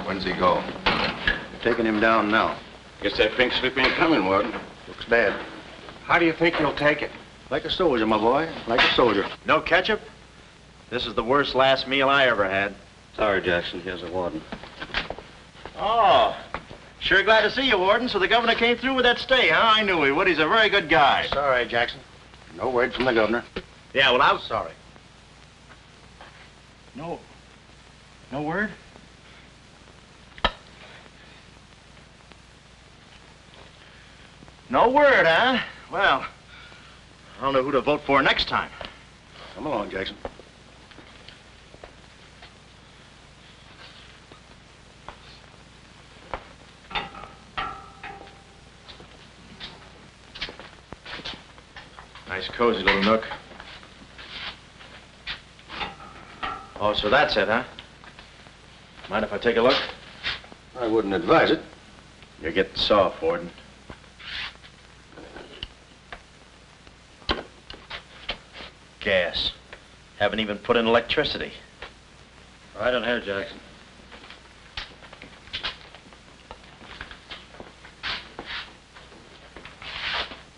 When's he go? Taking him down now. Guess that pink slip ain't coming, Warden. Looks bad. How do you think he'll take it? Like a soldier, my boy. Like a soldier. No ketchup? This is the worst last meal I ever had. Sorry, Jackson. Here's a warden. Oh, sure glad to see you, Warden. So the governor came through with that stay, huh? I knew he would. He's a very good guy. Sorry, Jackson. No word from the governor. Yeah, well, I'm sorry. No word? No word, huh? Well, I don't know who to vote for next time. Come along, Jackson. Nice, cozy little nook. Oh, so that's it, huh? Mind if I take a look? I wouldn't advise it. You're getting soft, Warden. Gas. Haven't even put in electricity. Right on here, Jackson.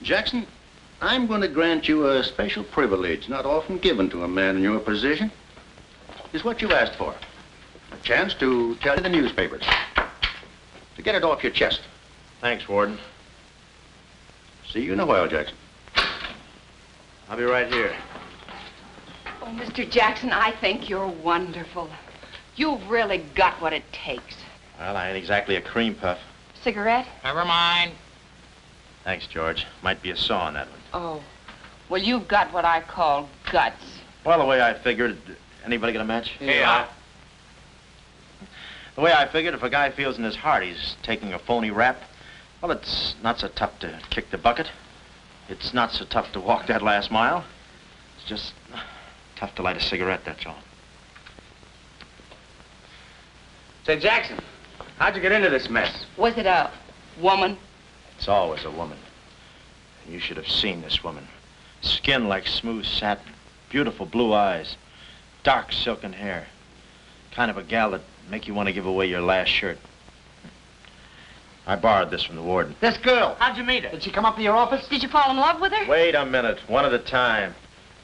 Jackson, I'm going to grant you a special privilege not often given to a man in your position. It's what you asked for. A chance to tell you the newspapers. To get it off your chest. Thanks, Warden. See you in a while, Jackson. I'll be right here. Oh, Mr. Jackson, I think you're wonderful. You've really got what it takes. Well, I ain't exactly a cream puff. Cigarette? Never mind. Thanks, George. Might be a saw on that one. Oh, well, you've got what I call guts. Well, the way I figured... Anybody got a match? Yeah. The way I figured, if a guy feels in his heart he's taking a phony rap, well, it's not so tough to kick the bucket. It's not so tough to walk that last mile. It's just tough to light a cigarette, that's all. Say, Jackson, how'd you get into this mess? Was it a woman? It's always a woman. You should have seen this woman. Skin like smooth satin, beautiful blue eyes, dark silken hair. Kind of a gal that'd make you want to give away your last shirt. I borrowed this from the warden. This girl, how'd you meet her? Did she come up to your office? Did you fall in love with her? Wait a minute, one at a time.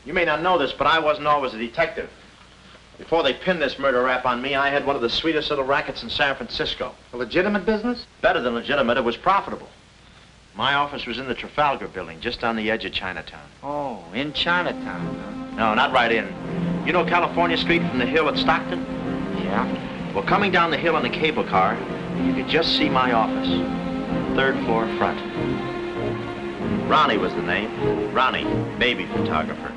You may not know this, but I wasn't always a detective. Before they pinned this murder rap on me, I had one of the sweetest little rackets in San Francisco. A legitimate business? Better than legitimate, it was profitable. My office was in the Trafalgar building, just on the edge of Chinatown. Oh, in Chinatown, No, not right in. You know California Street from the hill at Stockton? huh? Yeah. Well, coming down the hill in a cable car, you could just see my office. 3rd floor front. Ronnie was the name. Ronnie, baby photographer.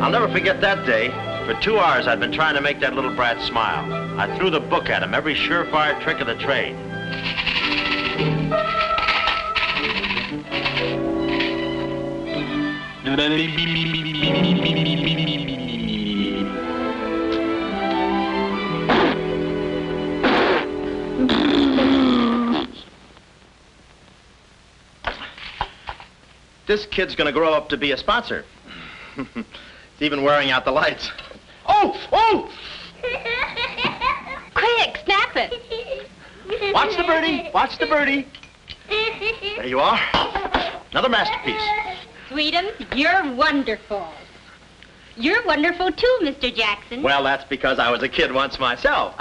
I'll never forget that day. For 2 hours, I'd been trying to make that little brat smile. I threw the book at him, every surefire trick of the trade. This kid's gonna grow up to be a sponsor. He's even wearing out the lights. Oh! Oh! Quick, snap it. Watch the birdie! Watch the birdie! There you are. Another masterpiece. Sweetums, you're wonderful. You're wonderful too, Mr. Jackson. Well, that's because I was a kid once myself.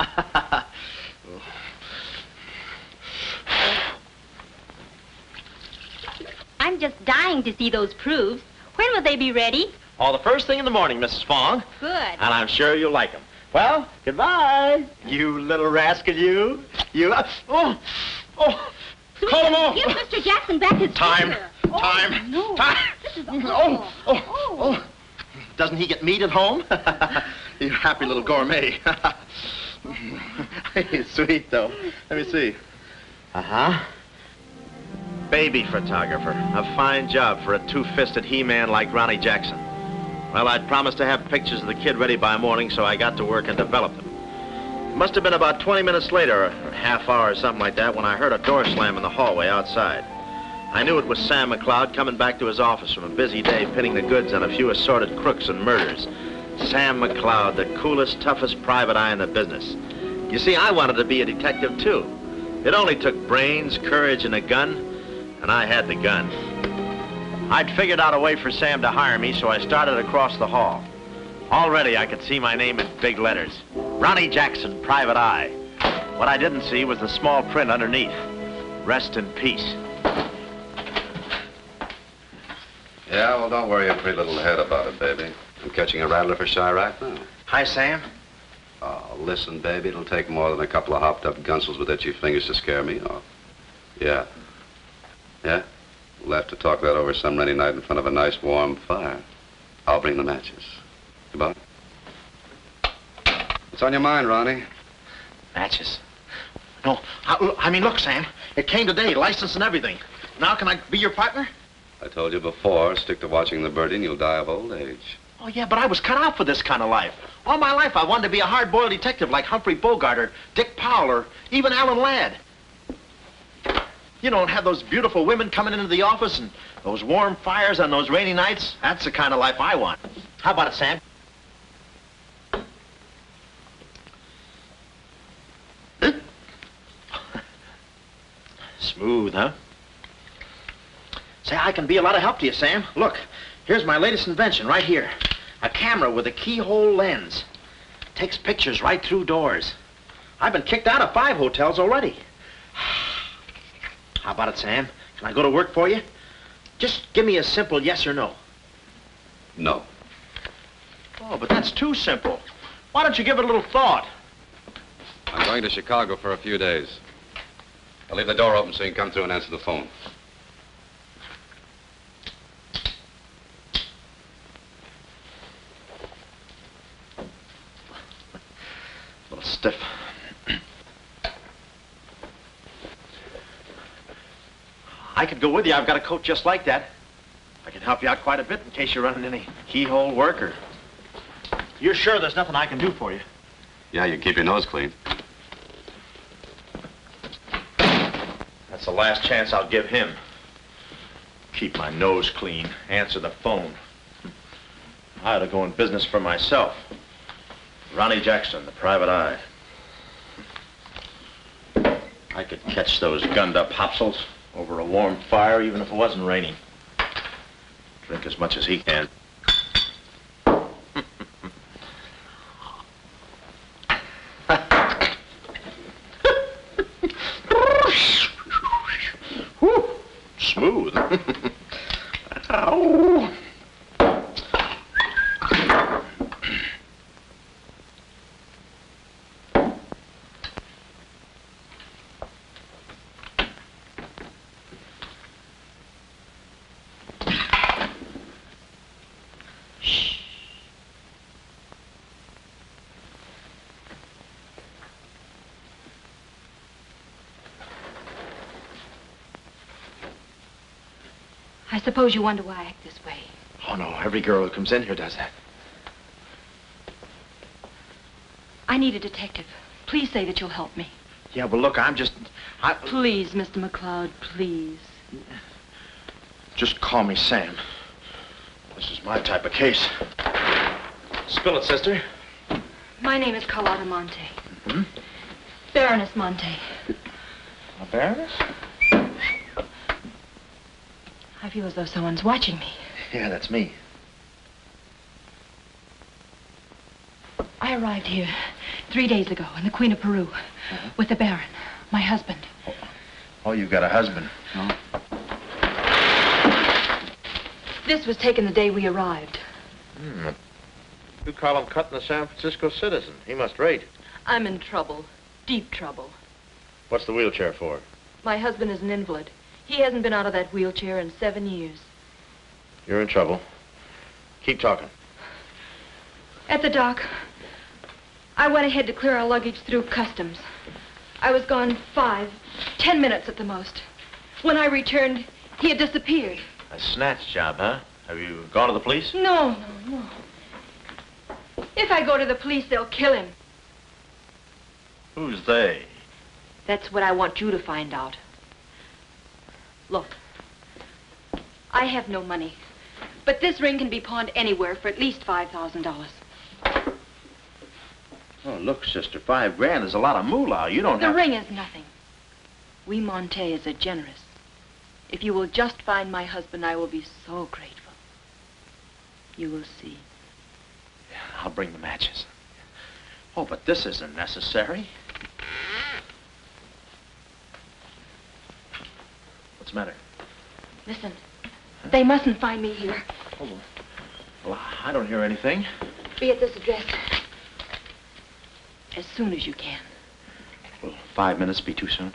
I'm just dying to see those proofs. When will they be ready? Oh, the first thing in the morning, Mrs. Fong. Good. And I'm sure you'll like them. Well, goodbye. You little rascal, you. You. Oh! Call him off. Give Mr. Jackson back his Time. finger. Time. Oh, no. Time. This is awful. Oh. Doesn't he get meat at home? You happy little gourmet. He's sweet, though. Let me see. Uh-huh. Baby photographer. A fine job for a two-fisted he-man like Ronnie Jackson. Well, I'd promised to have pictures of the kid ready by morning, so I got to work and developed them. It must have been about 20 minutes later, or a half hour or something like that, when I heard a door slam in the hallway outside. I knew it was Sam McLeod coming back to his office from a busy day pinning the goods on a few assorted crooks and murders. Sam McLeod, the coolest, toughest private eye in the business. You see, I wanted to be a detective, too. It only took brains, courage, and a gun, and I had the gun. I'd figured out a way for Sam to hire me, so I started across the hall. Already, I could see my name in big letters. Ronnie Jackson, Private Eye. What I didn't see was the small print underneath. Rest in peace. Yeah, well, don't worry your pretty little head about it, baby. I'm catching a rattler for Chirac now. Hi, Sam. Oh, listen, baby, it'll take more than a couple of hopped-up gunsels with itchy fingers to scare me off. Yeah. Yeah? We'll have to talk that over some rainy night in front of a nice warm fire. I'll bring the matches. Goodbye. What's on your mind, Ronnie? Matches. No, I mean, look, Sam. It came today, license and everything. Now can I be your partner? I told you before, stick to watching the birdie and you'll die of old age. Oh, yeah, but I was cut out for this kind of life. All my life, I wanted to be a hard-boiled detective like Humphrey Bogart or Dick Powell or even Alan Ladd. You know, and have those beautiful women coming into the office and those warm fires on those rainy nights. That's the kind of life I want. How about it, Sam? Smooth, huh? Say, I can be a lot of help to you, Sam. Look, here's my latest invention right here. A camera with a keyhole lens. Takes pictures right through doors. I've been kicked out of 5 hotels already. How about it, Sam? Can I go to work for you? Just give me a simple yes or no. No. Oh, but that's too simple. Why don't you give it a little thought? I'm going to Chicago for a few days. I'll leave the door open so you can come through and answer the phone. A little stiff. I could go with you. I've got a coat just like that. I can help you out quite a bit in case you're running any keyhole work or... You're sure there's nothing I can do for you? Yeah, you keep your nose clean. That's the last chance I'll give him. Keep my nose clean. Answer the phone. I ought to go in business for myself. Ronnie Jackson, the Private Eye. I could catch those gunned-up hopsels over a warm fire even if it wasn't raining. Drink as much as he can. Whew, smooth. Ow. I suppose you wonder why I act this way. Oh, no, every girl who comes in here does that. I need a detective. Please say that you'll help me. Yeah, well, look, Please, Mr. McCloud, please. Just call me Sam. This is my type of case. Spill it, sister. My name is Carlotta Monte. Hmm? Baroness Monte. A baroness? I feel as though someone's watching me. Yeah, that's me. I arrived here 3 days ago in the Queen of Peru with the Baron, my husband. Oh, you've got a husband. Oh. This was taken the day we arrived. You call him cutting the San Francisco citizen. He must rate. I'm in trouble, deep trouble. What's the wheelchair for? My husband is an invalid. He hasn't been out of that wheelchair in 7 years. You're in trouble. Keep talking. At the dock, I went ahead to clear our luggage through customs. I was gone 10 minutes at the most. When I returned, he had disappeared. A snatch job, huh? Have you gone to the police? No. If I go to the police, they'll kill him. Who's they? That's what I want you to find out. Look, I have no money, but this ring can be pawned anywhere for at least $5,000. Oh, look, sister, $5 is a lot of moolah. You don't The have... ring is nothing. We Montays are generous. If you will just find my husband, I will be so grateful. You will see. I'll bring the matches. Oh, but this isn't necessary. What's the matter? Listen, they mustn't find me here. Oh, well, I don't hear anything. Be at this address as soon as you can. Will 5 minutes be too soon?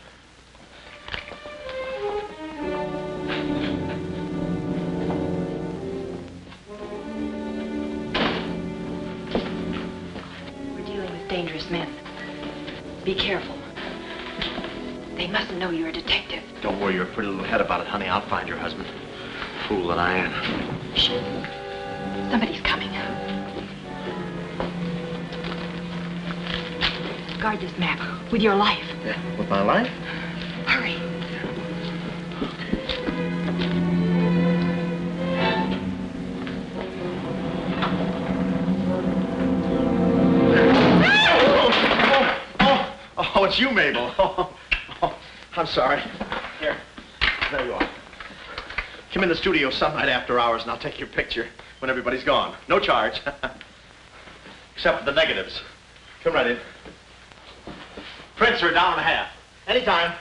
We're dealing with dangerous men. Be careful. They mustn't know you're a detective. Don't worry your pretty little head about it, honey. I'll find your husband. Fool that I am. Shh. Somebody's coming. Guard this map with your life. Yeah, with my life? Hurry. Oh, it's you, Mabel. Oh, I'm sorry. Here, there you are. Come in the studio some night after hours and I'll take your picture when everybody's gone. No charge. Except for the negatives. Come right in. Prints are $1.50. Anytime.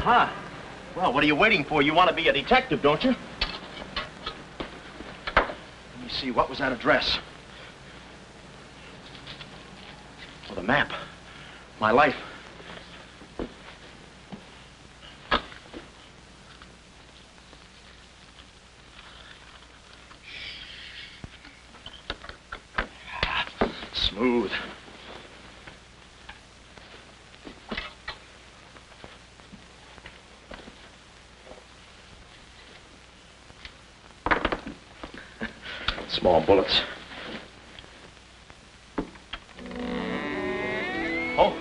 Huh. Well, what are you waiting for? You want to be a detective, don't you? Let me see, what was that address? Oh, the map. My life. Smooth. Small bullets. Oh.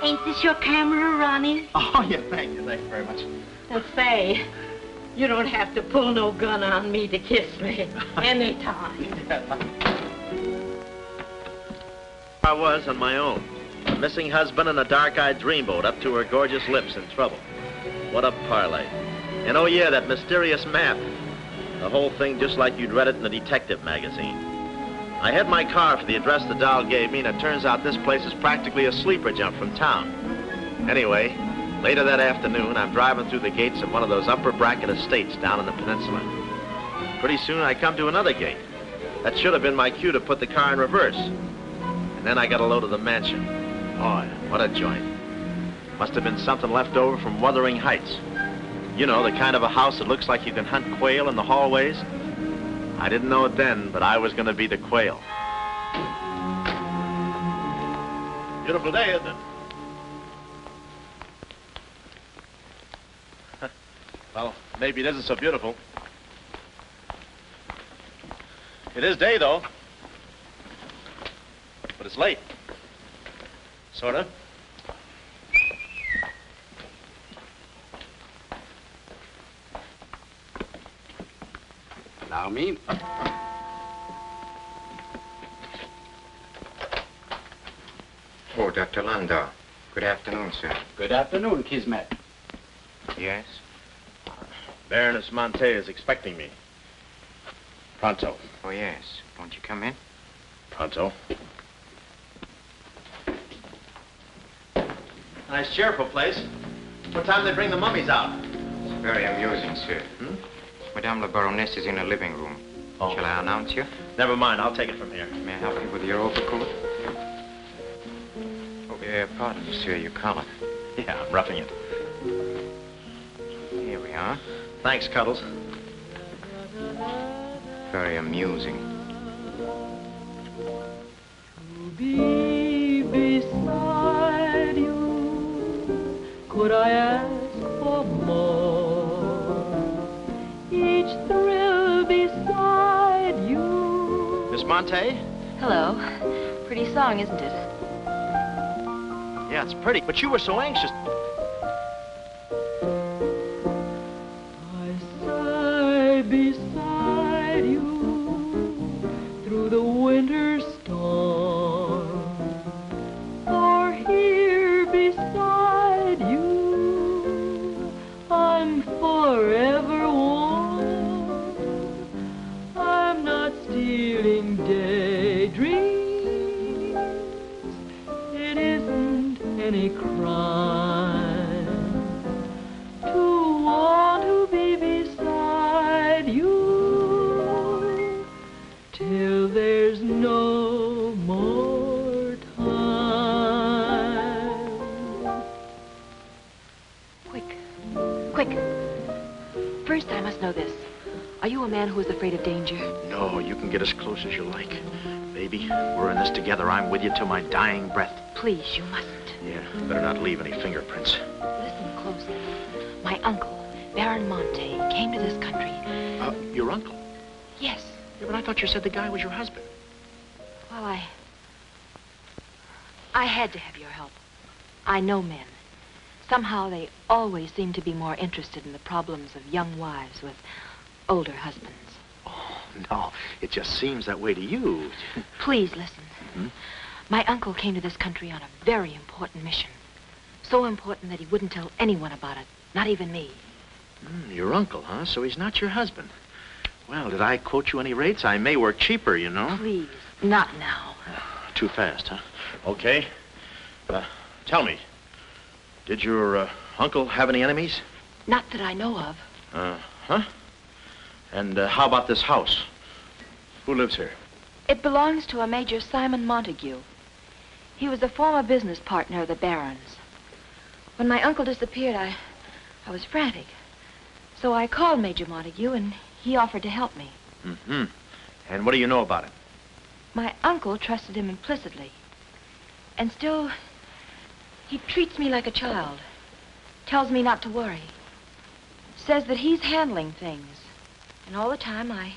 Ain't this your camera, Ronnie? Oh, yeah, thank you very much. And say, you don't have to pull no gun on me to kiss me anytime. I was on my own. A missing husband and a dark-eyed dreamboat up to her gorgeous lips in trouble. What a parlay. And oh yeah, that mysterious map. The whole thing just like you'd read it in a detective magazine. I had my car for the address the doll gave me, and it turns out this place is practically a sleeper jump from town. Anyway, later that afternoon, I'm driving through the gates of one of those upper bracket estates down in the peninsula. Pretty soon, I come to another gate. That should have been my cue to put the car in reverse. And then I got a load of the mansion. Oh, what a joint. Must have been something left over from Wuthering Heights. You know, the kind of a house that looks like you can hunt quail in the hallways. I didn't know it then, but I was going to be the quail. Beautiful day, isn't it? Well, maybe it isn't so beautiful. It is day, though. But it's late. Sort of. Allow me. Oh, Dr. Landau. Good afternoon, sir. Good afternoon, Kismet. Yes? Baroness Monte is expecting me. Pronto. Oh, yes. Won't you come in? Pronto. Nice, cheerful place. What time do they bring the mummies out? It's very amusing, sir. Hmm? Madame la Baroness is in the living room. Oh. Shall I announce you? Never mind, I'll take it from here. May I help you with your overcoat? Oh, pardon me, sir, your collar. Yeah, I'm roughing it. Here we are. Thanks, Cuddles. Very amusing. To be beside you, could I Miss Monte? Hello. Pretty song, isn't it? Yeah, it's pretty, but you were so anxious. I sigh beside you through the winter storm, for here beside you I'm forever warm. I'm not stealing daydreams. It isn't any crime to want to be beside you till there's no more time. Quick. First, I must know this. Are you a man who is afraid of danger? No, you can get as close as you like. Baby, we're in this together. I'm with you till my dying breath. Please, you mustn't. Yeah, better not leave any fingerprints. Listen closely. My uncle, Baron Monte, came to this country. Your uncle? Yes. Yeah, but I thought you said the guy was your husband. Well, I had to have your help. I know men. Somehow they always seem to be more interested in the problems of young wives with older husbands. Oh, no, it just seems that way to you. Please listen. My uncle came to this country on a very important mission. So important that he wouldn't tell anyone about it, not even me. Your uncle, huh? So he's not your husband. Well, did I quote you any rates? I may work cheaper, you know. Please, not now. Too fast, huh? Okay. Tell me, did your uncle have any enemies? Not that I know of. Huh? And how about this house? Who lives here? It belongs to a Major Simon Montague. He was a former business partner of the Baron's. When my uncle disappeared, I was frantic. So I called Major Montague, and he offered to help me. Mm-hmm. And what do you know about him? My uncle trusted him implicitly. And still, he treats me like a child. Tells me not to worry. Says that he's handling things. And all the time, I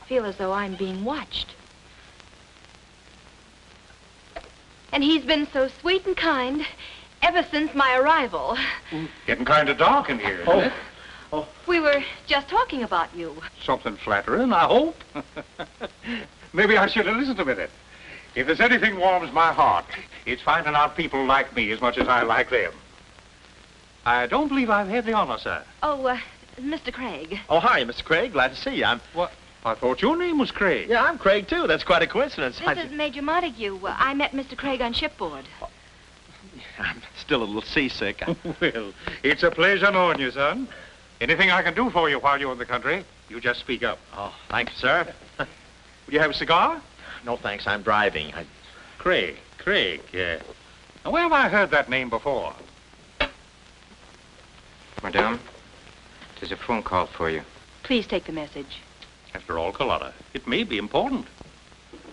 feel as though I'm being watched. And he's been so sweet and kind ever since my arrival. Getting kind of dark in here, isn't it? We were just talking about you. Something flattering, I hope. Maybe I should have listened a minute. If there's anything warms my heart, it's finding out people like me as much as I like them. I don't believe I've had the honor, sir. Oh, Mr. Craig. Oh, hi, Mr. Craig. Glad to see you. What? I thought your name was Craig. Yeah, I'm Craig, too. That's quite a coincidence. This is Major Montague. I met Mr. Craig on shipboard. I'm still a little seasick. Well, it's a pleasure knowing you, son. Anything I can do for you while you're in the country, you just speak up. Oh, thank you, sir. Would you have a cigar? No, thanks. I'm driving. Craig, yeah. Now, where have I heard that name before? Madame, there's a phone call for you. Please take the message. After all, Carlotta, it may be important.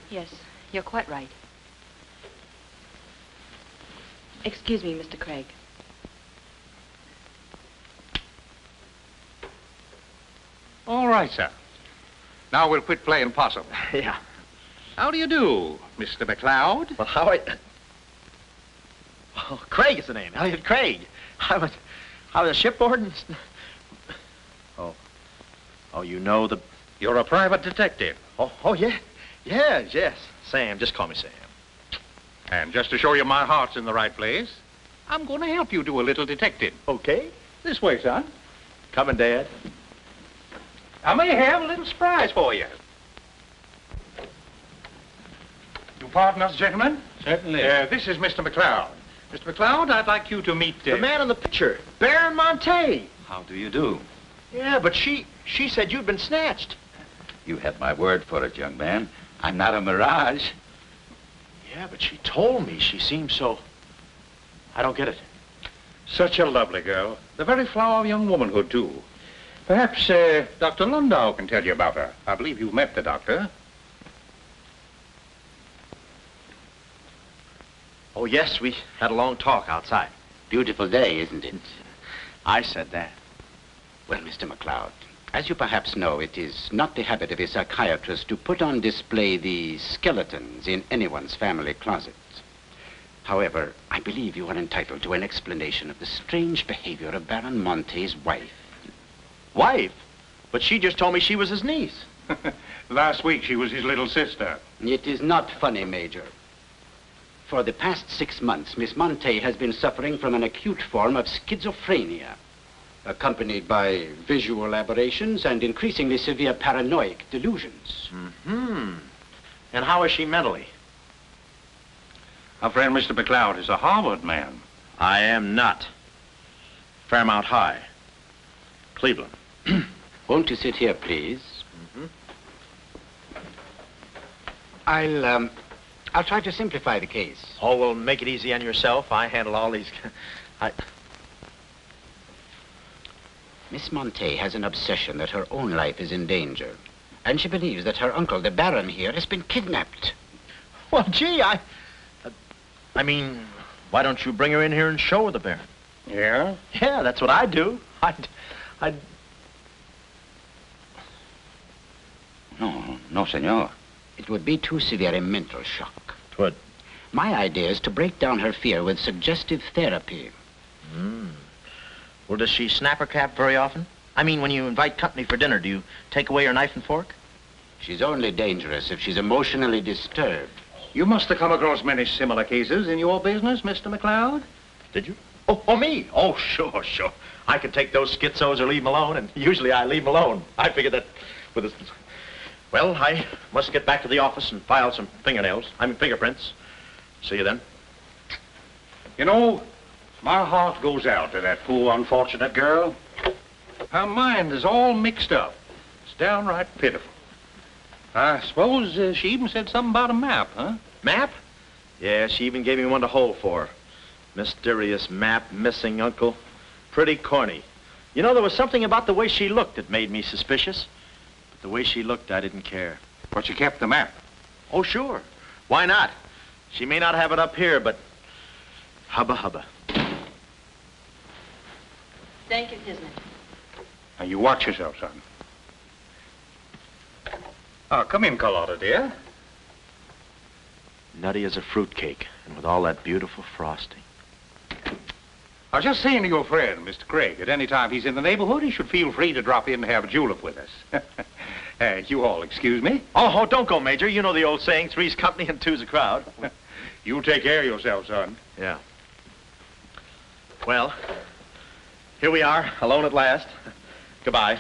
Yes, you're quite right. Excuse me, Mr. Craig. All right, sir. Now we'll quit playing possum. Yeah. How do you do, Mr. McLeod? Well, how are you? Oh, Craig is the name. Elliot Craig. I was shipboard. Oh, you know the... You're a private detective. Oh, yeah. Yes. Sam, just call me Sam. And just to show you my heart's in the right place, I'm going to help you do a little detecting. Okay. This way, son. Coming, Dad. I may have a little surprise for you. You pardon us, gentlemen? Certainly. This is Mr. McLeod. Mr. McLeod, I'd like you to meet... The man in the picture, Baron Monte. How do you do? Yeah, but she said you'd been snatched. You had my word for it, young man. I'm not a mirage. Yeah, but she told me she seemed so... I don't get it. Such a lovely girl. The very flower of young womanhood, too. Perhaps Dr. Landau can tell you about her. I believe you've met the doctor. Oh, yes, we had a long talk outside. Beautiful day, isn't it? I said that. Well, Mr. McLeod, As you perhaps know, it is not the habit of a psychiatrist to put on display the skeletons in anyone's family closets. However, I believe you are entitled to an explanation of the strange behavior of Baron Monte's wife. Wife? But she just told me she was his niece. Last week, she was his little sister. It is not funny, Major. For the past 6 months, Miss Monte has been suffering from an acute form of schizophrenia, accompanied by visual aberrations and increasingly severe paranoid delusions. Mm-hmm. And how is she mentally? Our friend Mr. McLeod is a Harvard man. I am not. Fairmount High. Cleveland. Won't you sit here, please? Mm-hmm. I'll try to simplify the case. Oh, well, make it easy on yourself. I handle all these... Miss Monte has an obsession that her own life is in danger. And she believes that her uncle, the Baron here, has been kidnapped. Well, gee, I mean, why don't you bring her in here and show her the Baron? Yeah? Yeah, that's what I'd do. I'd... No, senor. It would be too severe a mental shock. Twould. My idea is to break down her fear with suggestive therapy. Well, does she snap her cap very often? I mean, when you invite company for dinner, do you take away her knife and fork? She's only dangerous if she's emotionally disturbed. You must have come across many similar cases in your business, Mr. McLeod. Did you? Oh, me? Oh, sure. I can take those schizos or leave them alone, and usually I leave them alone. I figure that with a... Well, I must get back to the office and file some fingerprints. See you then. You know, my heart goes out to that poor, unfortunate girl. Her mind is all mixed up. It's downright pitiful. I suppose she even said something about a map, huh? Map? Yeah, she even gave me one to hold for. Mysterious map, missing uncle. Pretty corny. You know, there was something about the way she looked that made me suspicious. But the way she looked, I didn't care. But she kept the map. Oh, sure. Why not? She may not have it up here, but hubba hubba. Thank you, Kismet. Now, you watch yourself, son. Come in, Carlotta, dear. Nutty as a fruitcake, and with all that beautiful frosting. I was just saying to your friend, Mr. Craig, at any time he's in the neighborhood, he should feel free to drop in and have a julep with us. You all excuse me? Oh, don't go, Major. You know the old saying, three's company and two's a crowd. You take care of yourself, son. Yeah. Well, here we are, alone at last. Goodbye.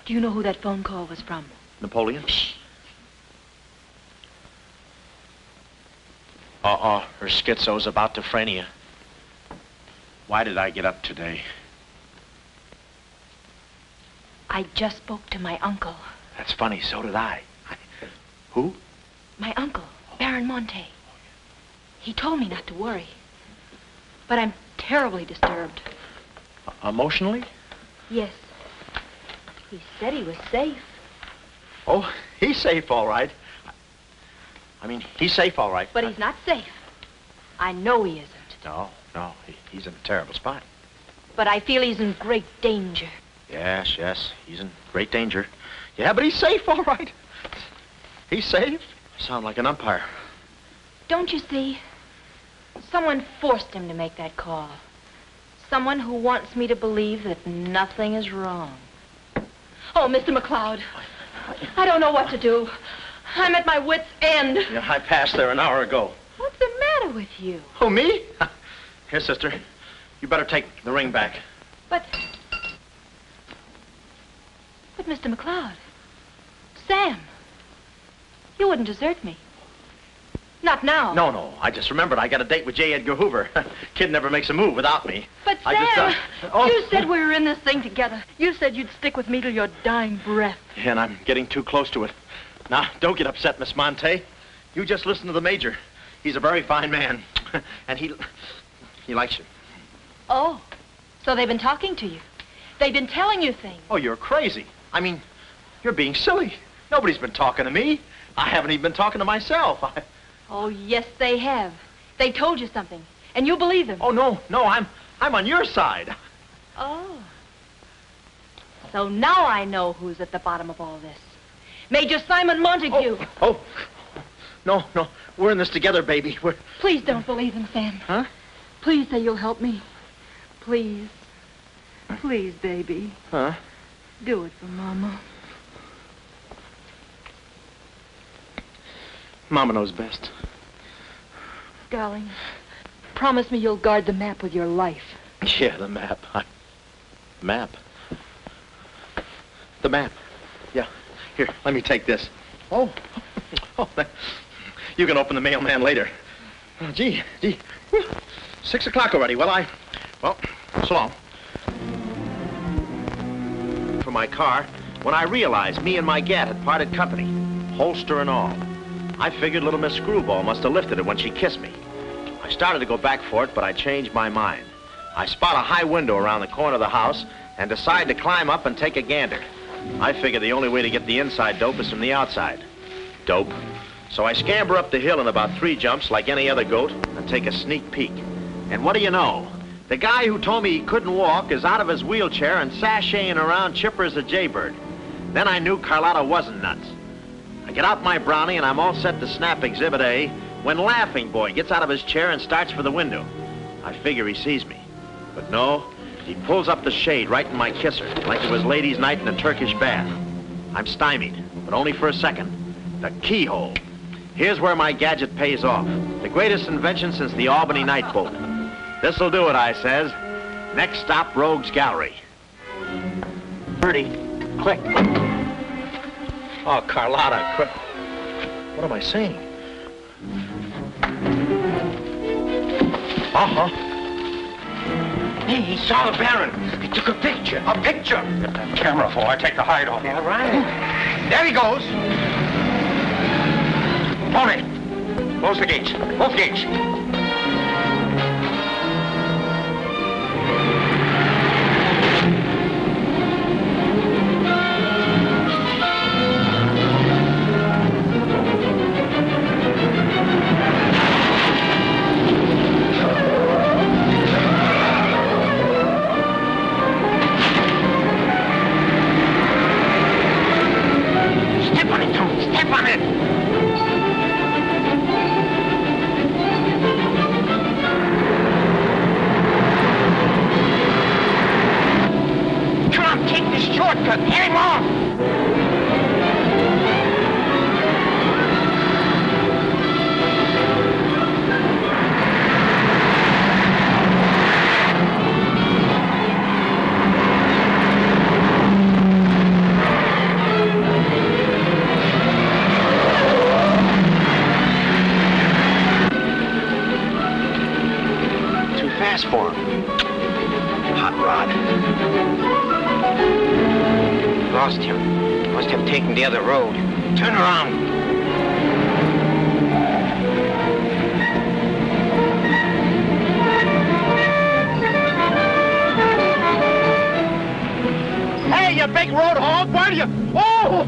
Do you know who that phone call was from? Napoleon? Shh. Her schizo's about to frania. Why did I get up today? I just spoke to my uncle. That's funny, so did I. Who? My uncle, Baron Monte. He told me not to worry. But I'm terribly disturbed. Emotionally? Yes. He said he was safe. Oh, he's safe, all right. I mean, he's safe, all right. But he's not safe. I know he isn't. No, he's in a terrible spot. But I feel he's in great danger. Yes, he's in great danger. Yeah, but he's safe, all right. He's safe. Sound like an umpire. Don't you see? Someone forced him to make that call. Someone who wants me to believe that nothing is wrong. Oh, Mr. McLeod, I don't know what to do. I'm at my wit's end. Yeah, I passed there an hour ago. What's the matter with you? Oh, me? Here, sister. You better take the ring back. But Mr. McLeod, Sam, you wouldn't desert me. Not now. No. I just remembered I got a date with J. Edgar Hoover. Kid never makes a move without me. But Sam, you said we were in this thing together. You said you'd stick with me till your dying breath. Yeah, and I'm getting too close to it. Now, don't get upset, Miss Monte. You just listen to the Major. He's a very fine man. And he likes you. Oh, so they've been talking to you. They've been telling you things. Oh, you're crazy. I mean, you're being silly. Nobody's been talking to me. I haven't even been talking to myself. Oh, yes, they have. They told you something, and you believe them. Oh, no, I'm on your side. Oh. So now I know who's at the bottom of all this. Major Simon Montague. Oh. No. We're in this together, baby. Please don't believe him, Sam. Huh? Please say you'll help me. Please. Please, baby. Huh? Do it for Mama. Mama knows best. Darling, promise me you'll guard the map with your life. Yeah, the map. Map? The map. Yeah. Here, let me take this. Oh. You can open the mailman later. Oh, gee. 6 o'clock already. Well, so long. For my car, when I realized me and my gat had parted company, holster and all, I figured little Miss Screwball must have lifted it when she kissed me. I started to go back for it, but I changed my mind. I spot a high window around the corner of the house and decide to climb up and take a gander. I figure the only way to get the inside dope is from the outside. Dope. So I scamper up the hill in about 3 jumps like any other goat and take a sneak peek. And what do you know? The guy who told me he couldn't walk is out of his wheelchair and sashaying around chipper as a jaybird. Then I knew Carlotta wasn't nuts. I get out my brownie and I'm all set to snap Exhibit A when Laughing Boy gets out of his chair and starts for the window. I figure he sees me. But no, he pulls up the shade right in my kisser, like it was ladies' night in a Turkish bath. I'm stymied, but only for a second. The keyhole. Here's where my gadget pays off. The greatest invention since the Albany night boat. This'll do it, I says. Next stop, Rogue's Gallery. 30. Click. Oh, Carlotta, quick. What am I saying? Uh-huh. Hey, he saw the Baron. He took a picture. A picture? Get that camera for I take the hide off. All right. There he goes. Tony, close the gates. Both gates. Step on it, Tony. Step on it. Take this shortcut. Get him off! Too fast for him. Hot rod. Lost him. Must have taken the other road. Turn around. Hey, you big road hog, where do you... Oh!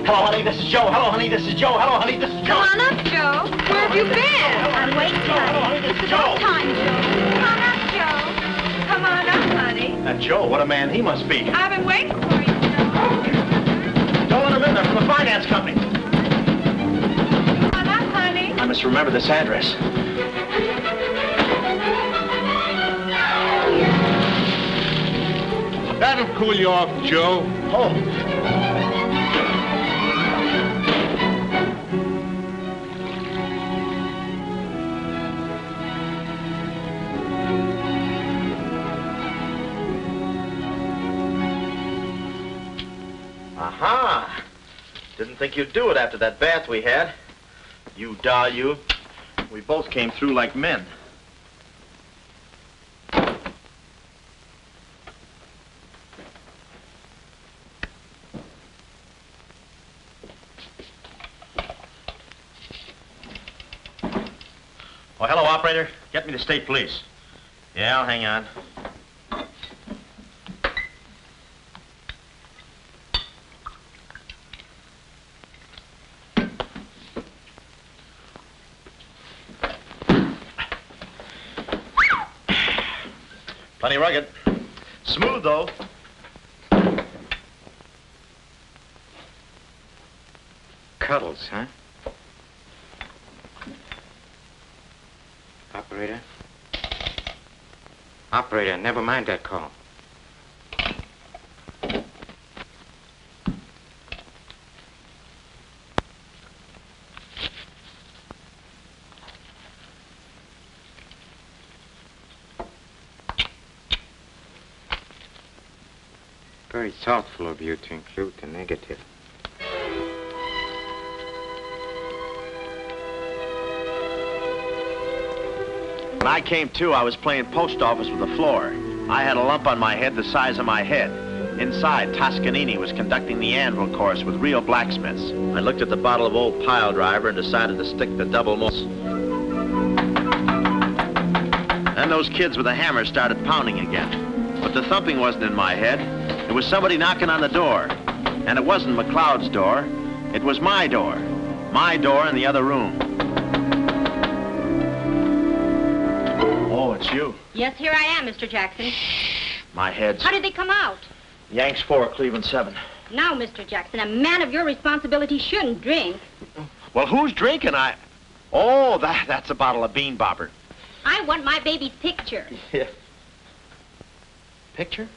Hello, honey, this is Joe. Hello, honey, this is Joe. Hello, honey, this is Joe. Come on up, Joe. Where have you been? I'm waiting, honey. It's about time, Joe. Come on up, Joe. Come on up, honey. That Joe, what a man he must be. I've been waiting for you, Joe. Don't let him in, they're from the finance company. Come on up, honey. I must remember this address. That'll cool you off, Joe. Oh. Didn't think you'd do it after that bath we had. You doll, you. We both came through like men. Oh, hello, operator. Get me the state police. Yeah, I'll hang on. Plenty rugged. Smooth, though. Cuddles, huh? Operator? Operator, never mind that call. Very thoughtful of you to include the negative. When I came to, I was playing post office with the floor. I had a lump on my head the size of my head. Inside, Toscanini was conducting the anvil course with real blacksmiths. I looked at the bottle of old pile driver and decided to stick the double malt. Then those kids with the hammer started pounding again. But the thumping wasn't in my head. It was somebody knocking on the door. And it wasn't McLeod's door. It was my door. My door in the other room. Oh, it's you. Yes, here I am, Mr. Jackson. My head's... How did they come out? Yanks 4, Cleveland 7. Now, Mr. Jackson, a man of your responsibility shouldn't drink. Well, who's drinking? Oh, that's a bottle of Bean Bobber. I want my baby's picture. Yeah. Picture?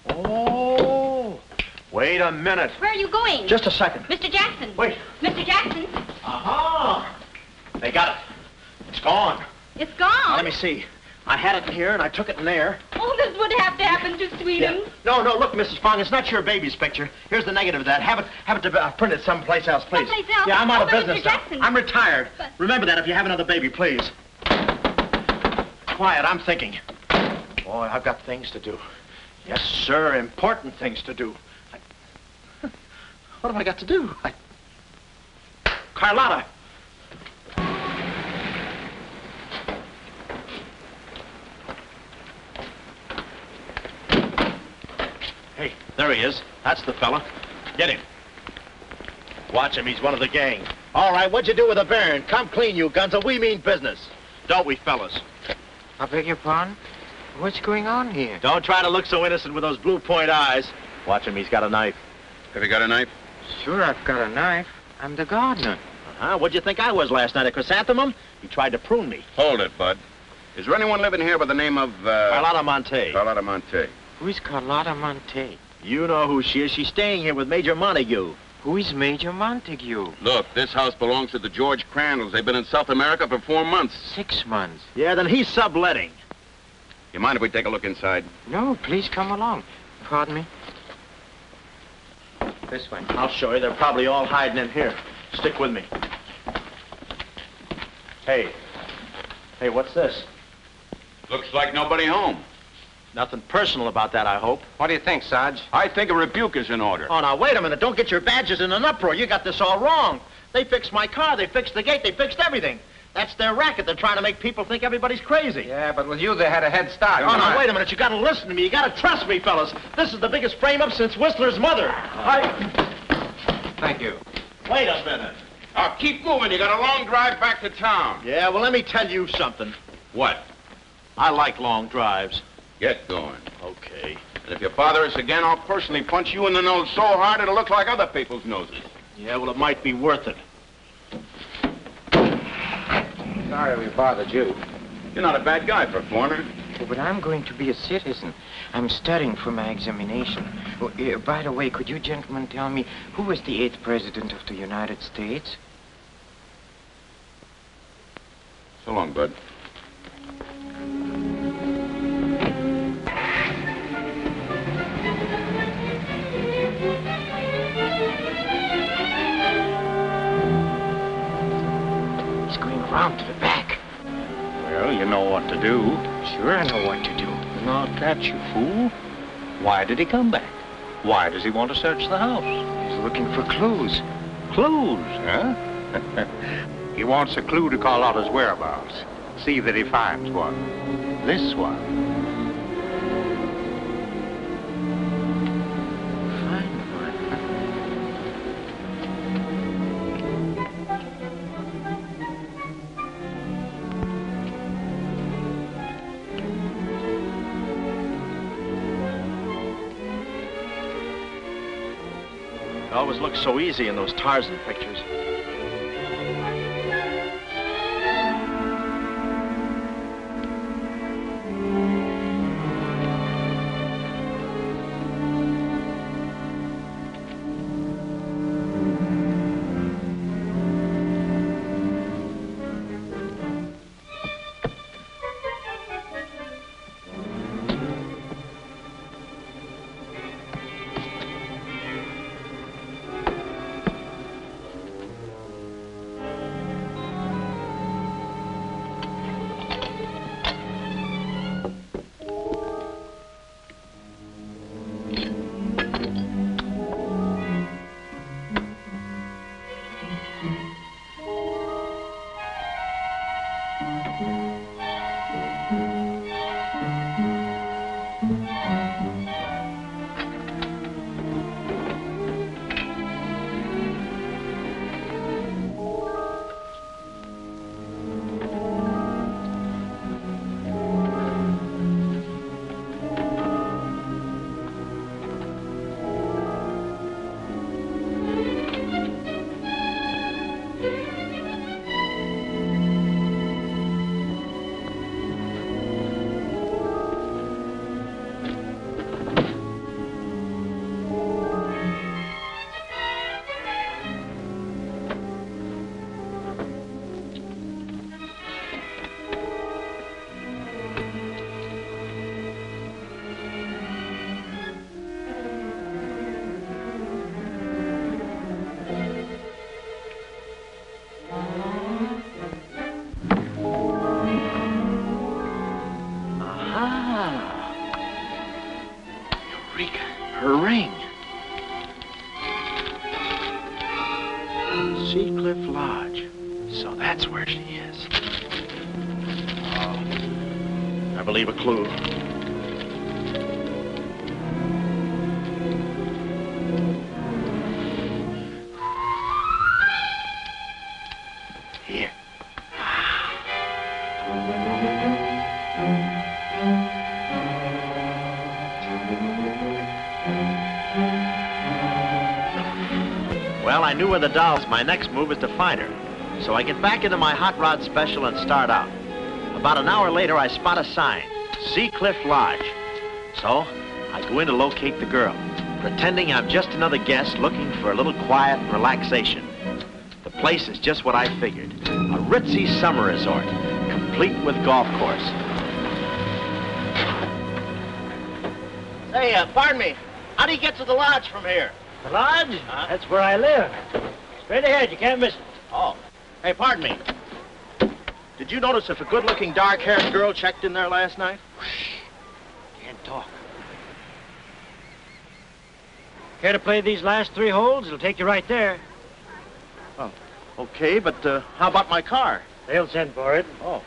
Oh. Wait a minute. Where are you going? Just a second. Mr. Jackson. Wait. Mr. Jackson. Aha! They got it. It's gone. It's gone. Now, let me see. I had it in here, and I took it in there. Oh, this would have to happen to Sweden. Yeah. No, look, Mrs. Fong, it's not your baby's picture. Here's the negative of that. Have it printed someplace else, please. Someplace else? Yeah, I'm out of but business Mr. now. Jackson. I'm retired. But... Remember that if you have another baby, please. Quiet, I'm thinking. Boy, I've got things to do. Yes, sir, important things to do. What have I got to do? Carlotta! Hey, there he is. That's the fella. Get him. Watch him. He's one of the gang. All right, what'd you do with the Baron? Come clean, you Gunzo. We mean business. Don't we, fellas? I beg your pardon? What's going on here? Don't try to look so innocent with those blue point eyes. Watch him. He's got a knife. Have you got a knife? Sure, I've got a knife. I'm the gardener. What'd you think I was last night, a chrysanthemum? He tried to prune me. Hold it, Bud. Is there anyone living here by the name of, Carlotta Monte. Carlotta Monte. Who is Carlotta Monte? You know who she is. She's staying here with Major Montague. Who is Major Montague? Look, this house belongs to the George Crandalls. They've been in South America for 4 months. 6 months. Yeah, then he's subletting. You mind if we take a look inside? No, please come along. Pardon me? This way. I'll show you. They're probably all hiding in here. Stick with me. Hey, what's this? Looks like nobody home. Nothing personal about that, I hope. What do you think, Sarge? I think a rebuke is in order. Oh, now, wait a minute. Don't get your badges in an uproar. You got this all wrong. They fixed my car. They fixed the gate. They fixed everything. That's their racket. They're trying to make people think everybody's crazy. Yeah, but with you, they had a head start. Oh, now, wait a minute. You got to listen to me. You got to trust me, fellas. This is the biggest frame-up since Whistler's mother. Thank you. Wait a minute. Now, keep moving. You got a long drive back to town. Yeah, well, let me tell you something. What? I like long drives. Get going. Okay. And if you bother us again, I'll personally punch you in the nose so hard it'll look like other people's noses. Yeah, well, it might be worth it. Sorry we bothered you. You're not a bad guy for a foreigner. Oh, but I'm going to be a citizen. I'm studying for my examination. Oh, by the way, could you gentlemen tell me who was the 8th president of the United States? So long, Bud. going around to the back. Well, you know what to do. Sure, I know what to do. Not that, you fool. Why did he come back? Why does he want to search the house? He's looking for clues. Clues, huh? He wants a clue to call out his whereabouts. See that he finds one. This one. It always looks so easy in those Tarzan pictures. Her ring. Sea Cliff Lodge. So that's where she is. Oh, I believe a clue. Here. Well, I knew where the doll's. My next move is to find her. So I get back into my hot rod special and start out. About an hour later, I spot a sign, Sea Cliff Lodge. So I go in to locate the girl, pretending I'm just another guest looking for a little quiet and relaxation. The place is just what I figured, a ritzy summer resort, complete with golf course. Hey, pardon me. How do you get to the lodge from here? The lodge? That's where I live. Straight ahead, you can't miss it. Oh. Hey, pardon me. Did you notice if a good-looking, dark-haired girl checked in there last night? Can't talk. Care to play these last 3 holes? It'll take you right there. Oh, okay, but how about my car? They'll send for it. Oh.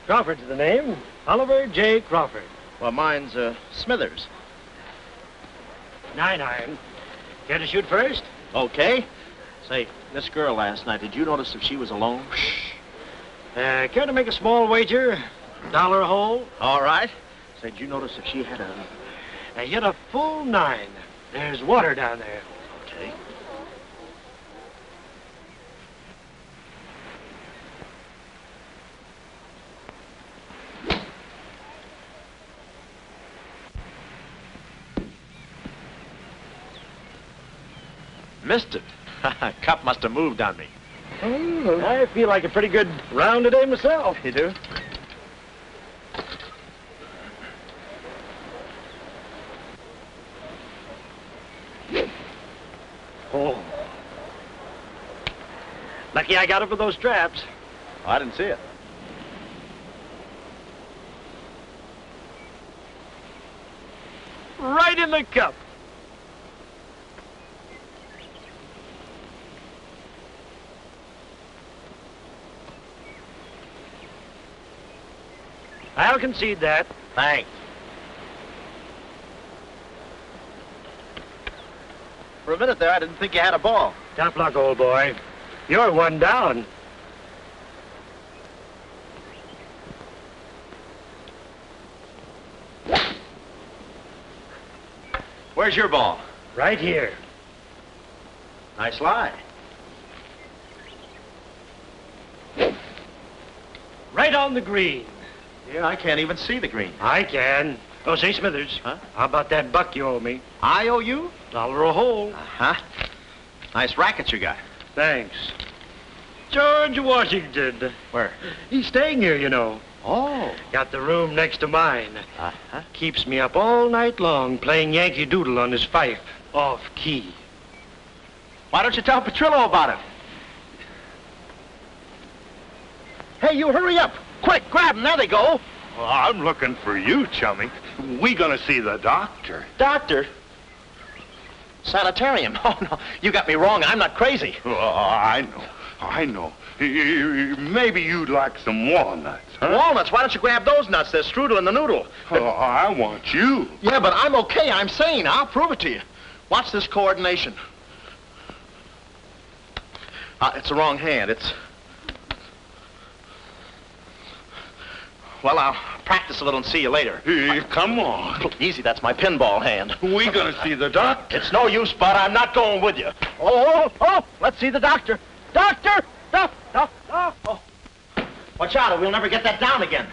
Crawford's the name. Oliver J. Crawford. Well, mine's Smithers. 9 iron. Care to shoot first? Okay. Say, this girl last night, did you notice if she was alone? Care to make a small wager? $1 a hole? All right. Say, did you notice if she had a... You hit a full 9. There's water down there. Okay. Missed it. Cup must have moved on me. I feel like a pretty good round today myself. You do? Oh. Lucky I got up with those straps. Oh, I didn't see it. Right in the cup. I'll concede that. Thanks. For a minute there, I didn't think you had a ball. Tough luck, old boy. You're one down. Where's your ball? Right here. Nice lie. Right on the green. Yeah, I can't even see the green. I can. Oh, say, Smithers. Huh? How about that buck you owe me? I owe you? $1 a hole. Uh-huh. Nice rackets you got. Thanks. George Washington. Where? He's staying here, you know. Oh. Got the room next to mine. Uh-huh. Keeps me up all night long playing Yankee Doodle on his fife. Off key. Why don't you tell Petrillo about it? Hey, you hurry up. Quick, grab them. There they go. Well, I'm looking for you, chummy. We gonna see the doctor. Doctor? Sanitarium. Oh, no. You got me wrong. I'm not crazy. Oh, I know. Maybe you'd like some walnuts, huh? Walnuts? Why don't you grab those nuts? There's strudel in the noodle. Oh, I want you. Yeah, but I'm okay. I'm sane. I'll prove it to you. Watch this coordination. It's the wrong hand. It's... Well, I'll practice a little and see you later. Hey, come on. Easy, that's my pinball hand. We gonna see the doctor. It's no use, Bud. I'm not going with you. Oh, let's see the doctor. Doctor! Oh. Watch out, or we'll never get that down again.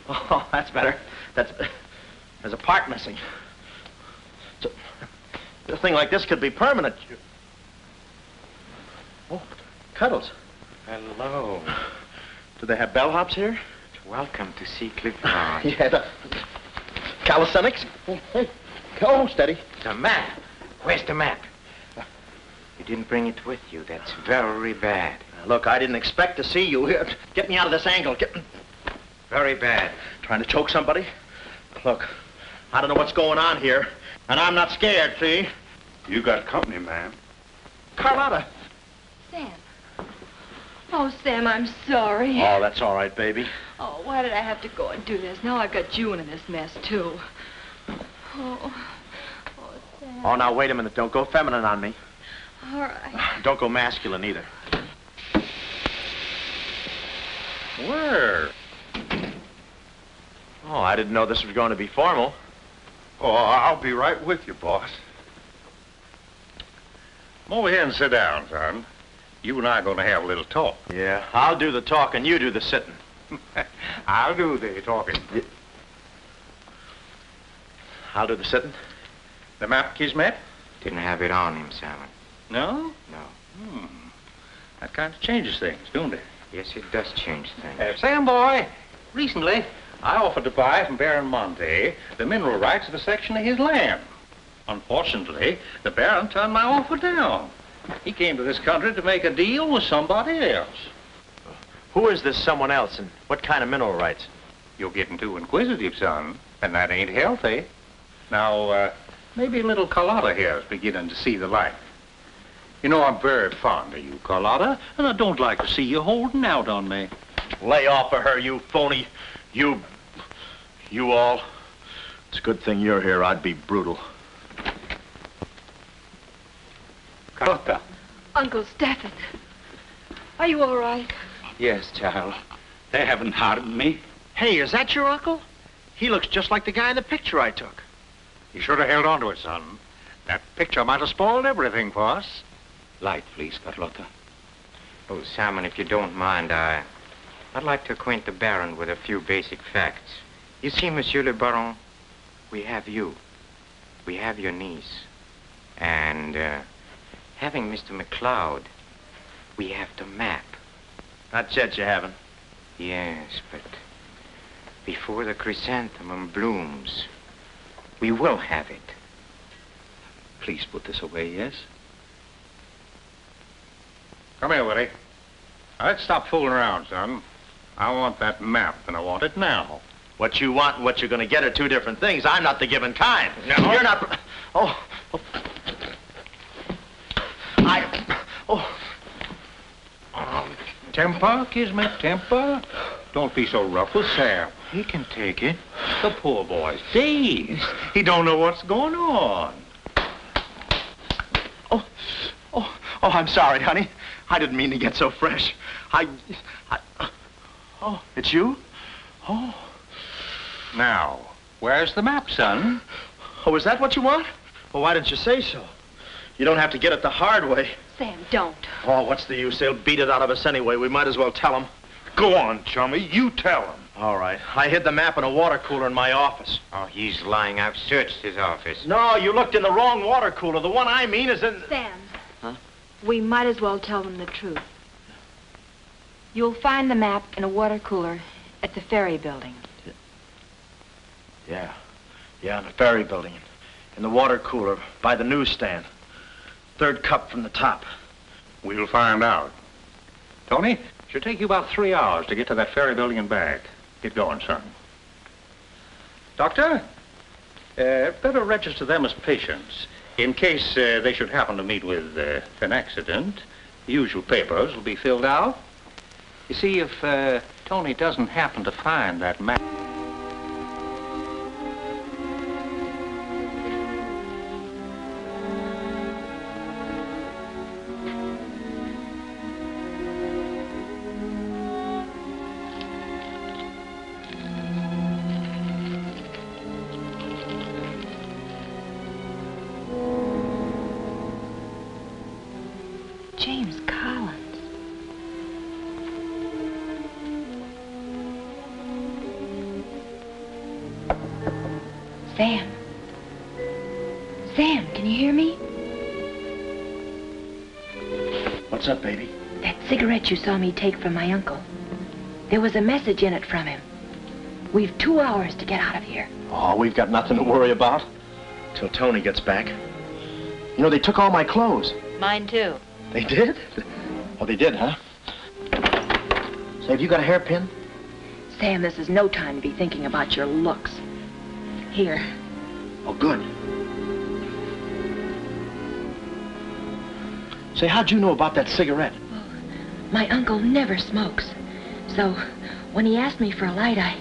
Oh, that's better. There's a part missing. So, a thing like this could be permanent. Oh, Cuddles. Hello. Do they have bellhops here? Welcome to see Clifford. Yeah, the calisthenics. Hey, oh, steady. The map. Where's the map? You didn't bring it with you. That's very bad. Look, I didn't expect to see you here. Get me out of this angle. Very bad. Trying to choke somebody? Look, I don't know what's going on here, and I'm not scared, see? You got company, ma'am. Carlotta. Sam. Oh, Sam, I'm sorry. Oh, that's all right, baby. Oh, why did I have to go and do this? Now I've got June in this mess, too. Oh, Sam. Oh, now, wait a minute. Don't go feminine on me. All right. Don't go masculine, either. Where? Oh, I didn't know this was going to be formal. Oh, I'll be right with you, boss. Come over here and sit down, son. You and I are going to have a little talk. Yeah, I'll do the talking, you do the sitting. I'll do the talking. I'll do the sitting. The map, Kismet? Didn't have it on him, Simon. No? No. That kind of changes things, don't it? Yes, it does change things. Sam, boy, recently I offered to buy from Baron Monte the mineral rights of a section of his land. Unfortunately, the Baron turned my offer down. He came to this country to make a deal with somebody else. Who is this someone else, and what kind of mineral rights? You're getting too inquisitive, son, and that ain't healthy. Now, maybe little Carlotta here is beginning to see the light. You know, I'm very fond of you, Carlotta, and I don't like to see you holding out on me. Lay off of her, you phony. You all. It's a good thing you're here. I'd be brutal. Carlotta. Uncle Stafford. Are you all right? Yes, child. They haven't harmed me. Hey, is that your uncle? He looks just like the guy in the picture I took. You should have held on to it, son. That picture might have spoiled everything for us. Light, please, Carlotta. Oh, Simon, if you don't mind, I'd like to acquaint the Baron with a few basic facts. You see, Monsieur le Baron, we have you. We have your niece. And, having Mr. McLeod, we have the map. Not yet, you haven't. Yes, but before the chrysanthemum blooms, we will have it. Please put this away, yes? Come here, Willie. Let's stop fooling around, son. I want that map, and I want it now. What you want and what you're going to get are two different things. I'm not the given kind. No. You're not... Oh. Temper, Kismet, temper. Don't be so rough with Sam. He can take it. The poor boy's dazed. He don't know what's going on. Oh, I'm sorry, honey. I didn't mean to get so fresh. Oh, it's you? Oh. Now, where's the map, son? Oh, is that what you want? Well, why didn't you say so? You don't have to get it the hard way. Sam, don't. Oh, what's the use? They'll beat it out of us anyway. We might as well tell them. Go on, chummy. You tell him. All right. I hid the map in a water cooler in my office. Oh, he's lying. I've searched his office. No, you looked in the wrong water cooler. The one I mean is in... Sam. Huh? We might as well tell them the truth. You'll find the map in a water cooler at the ferry building. Yeah, in the ferry building. In the water cooler by the newsstand. Third cup from the top. We'll find out. Tony, should take you about 3 hours to get to that ferry building and back. Get going, son. Doctor, better register them as patients. In case they should happen to meet with an accident, the usual papers will be filled out. You see, if Tony doesn't happen to find that map... James Collins. Sam. Sam, can you hear me? What's up, baby? That cigarette you saw me take from my uncle. There was a message in it from him. We've 2 hours to get out of here. Oh, we've got nothing to worry about. Till Tony gets back. You know, they took all my clothes. Mine too. They did? Oh, they did, huh? Say, have you got a hairpin? Sam, this is no time to be thinking about your looks. Here. Oh, good. Say, how'd you know about that cigarette? My uncle never smokes. So, when he asked me for a light,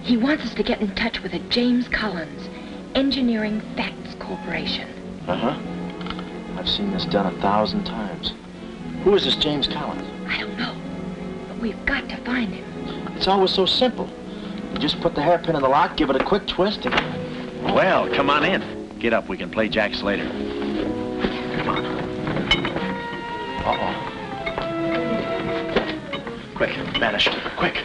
he wants us to get in touch with a James Collins, Engineering Facts Corporation. Uh-huh. I've seen this done 1,000 times. Who is this James Collins? I don't know, but we've got to find him. It's always so simple. You just put the hairpin in the lock, give it a quick twist, and... Well, come on in. Get up, we can play jacks later. Come on. Uh-oh. Quick, vanish, quick.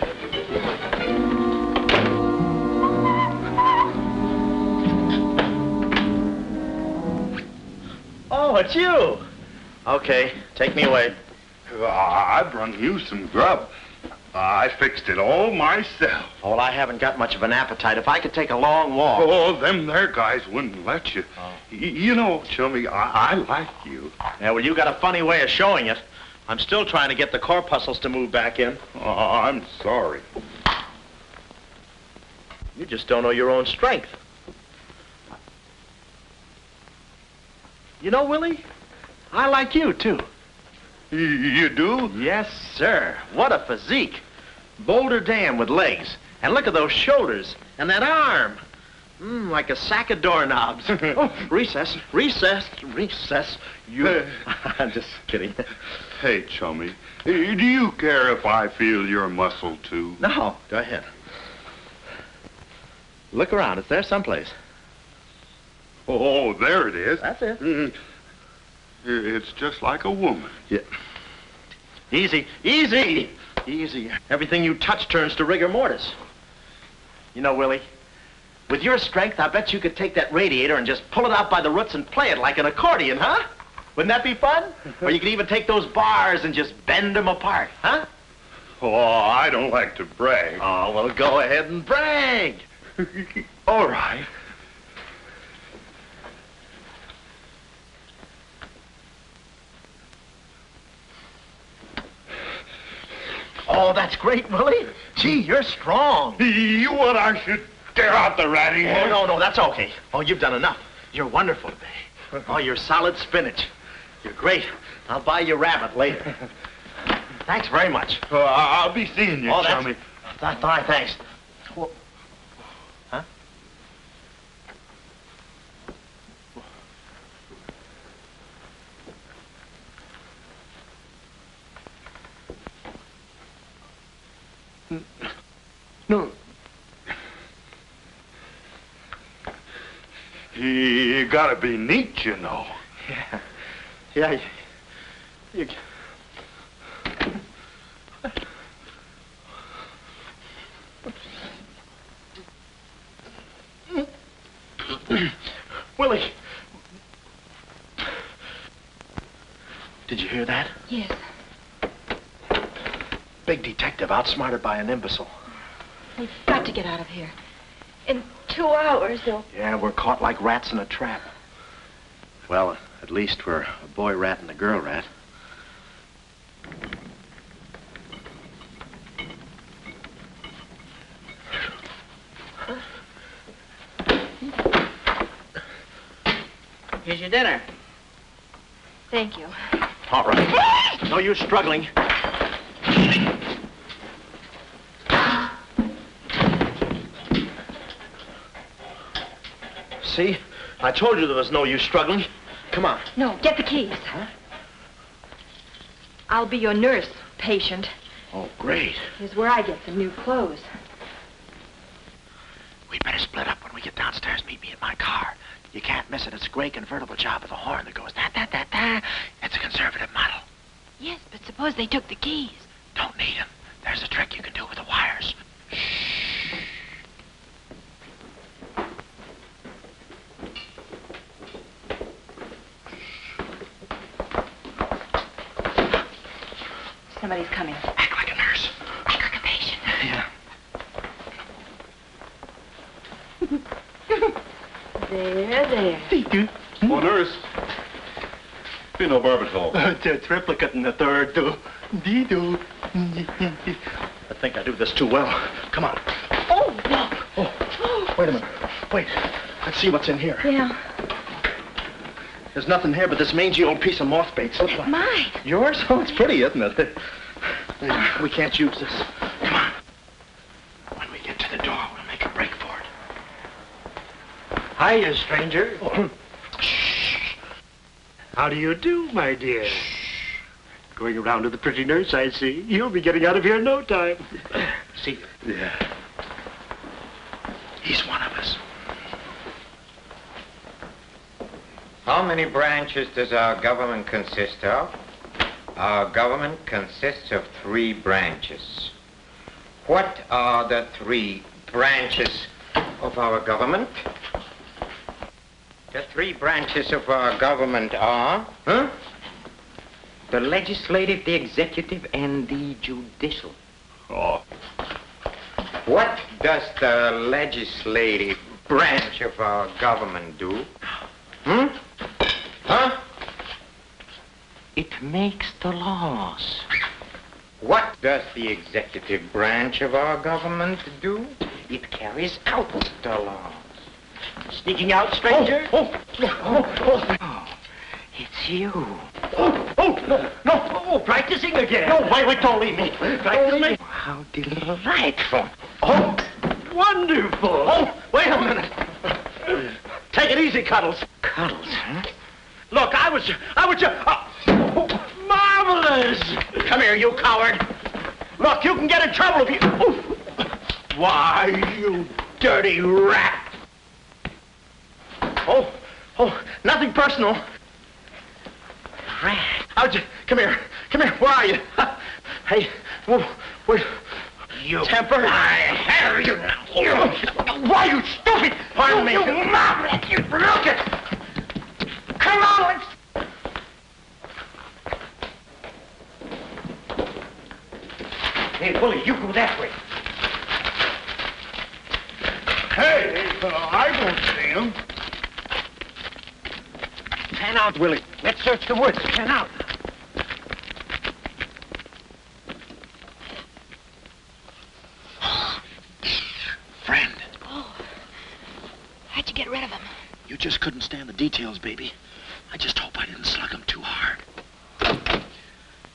Oh, it's you. Okay, take me away. I brung you some grub. I fixed it all myself. Oh, well, I haven't got much of an appetite. If I could take a long walk... Oh, them there guys wouldn't let you. Oh. You know, Chummy, I like you. Yeah, well, you got a funny way of showing it. I'm still trying to get the corpuscles to move back in. Oh, I'm sorry. You just don't know your own strength. You know, Willie, I like you, too. You do? Yes, sir. What a physique. Boulder Dam with legs. And look at those shoulders. And that arm. Like a sack of doorknobs. Oh, recess, recess, recess. You... I'm just kidding. Hey, Chummy, do you care if I feel your muscle, too? No, go ahead. Look around. It's there someplace. Oh, there it is. That's it. It's just like a woman. Yeah. Easy, easy, easy. Everything you touch turns to rigor mortis. You know, Willie, with your strength, I bet you could take that radiator and just pull it out by the roots and play it like an accordion, huh? Wouldn't that be fun? Or you could even take those bars and just bend them apart, huh? Oh, I don't like to brag. Oh, well, go ahead and brag. All right. Oh, that's great, Willie. Gee, you're strong. You want I should tear out the ratty head? Oh, no, that's okay. Oh, you've done enough. You're wonderful today. Oh, you're solid spinach. You're great. I'll buy you rabbit later. Thanks very much. I'll be seeing you, chummy. Thanks. Well, huh? No. You gotta be neat, you know. Yeah. You... Willie. Did you hear that? Yes. Big detective outsmarted by an imbecile. We've got to get out of here. In 2 hours, they'll... Yeah, we're caught like rats in a trap. Well, at least we're a boy rat and a girl rat. Here's your dinner. Thank you. All right. No use struggling. See? I told you there was no use struggling. Come on. No, get the keys. Huh? I'll be your nurse, patient. Oh, great. Here's where I get some new clothes. We better split up when we get downstairs. Meet me in my car. You can't miss it. It's a gray convertible job with a horn that goes da-da-da-da. It's a conservative model. Yes, but suppose they took the keys. Don't need them. There's a trick you can do with the wires. Somebody's coming. Act like a nurse. Act like a patient. Yeah. There. Oh, nurse. Be no barbital. The triplicate and the third, do. Dee-doo. I think I do this too well. Come on. Oh, no. Oh, wait a minute. Wait. Let's see what's in here. Yeah. There's nothing here but this mangy old piece of moth bait. It's mine. Yours? Oh, it's pretty, isn't it? We can't use this. Come on. When we get to the door, we'll make a break for it. Hiya, stranger. Shh. How do you do, my dear? Going around to the pretty nurse, I see. You'll be getting out of here in no time. See? Yeah. He's one of us. How many branches does our government consist of? Our government consists of 3 branches. What are the 3 branches of our government? The 3 branches of our government are, the legislative, the executive, and the judicial. Oh. What does the legislative branch of our government do? It makes the laws. What does the executive branch of our government do? It carries out the laws. Sneaking out, stranger? Oh, it's you. No, practicing again. No, wait, don't leave me. Practice me. How delightful. Oh, wonderful. Oh, wait a minute. Take it easy, Cuddles. Cuddles, huh? Look, I was Marvelous. Come here, you coward. Look, you can get in trouble if you... Why, you dirty rat. Oh, nothing personal. Rat. Come here. Where are you? Hey, wait. You temper. I have you now. Why, you stupid? Pardon me. You marvelous. You look it. Come on, let's... Hey, Willie, you go that way. Hey, I don't see him. Pan out, Willie. Let's search the woods. Pan out. just couldn't stand the details, baby. I just hope I didn't slug him too hard.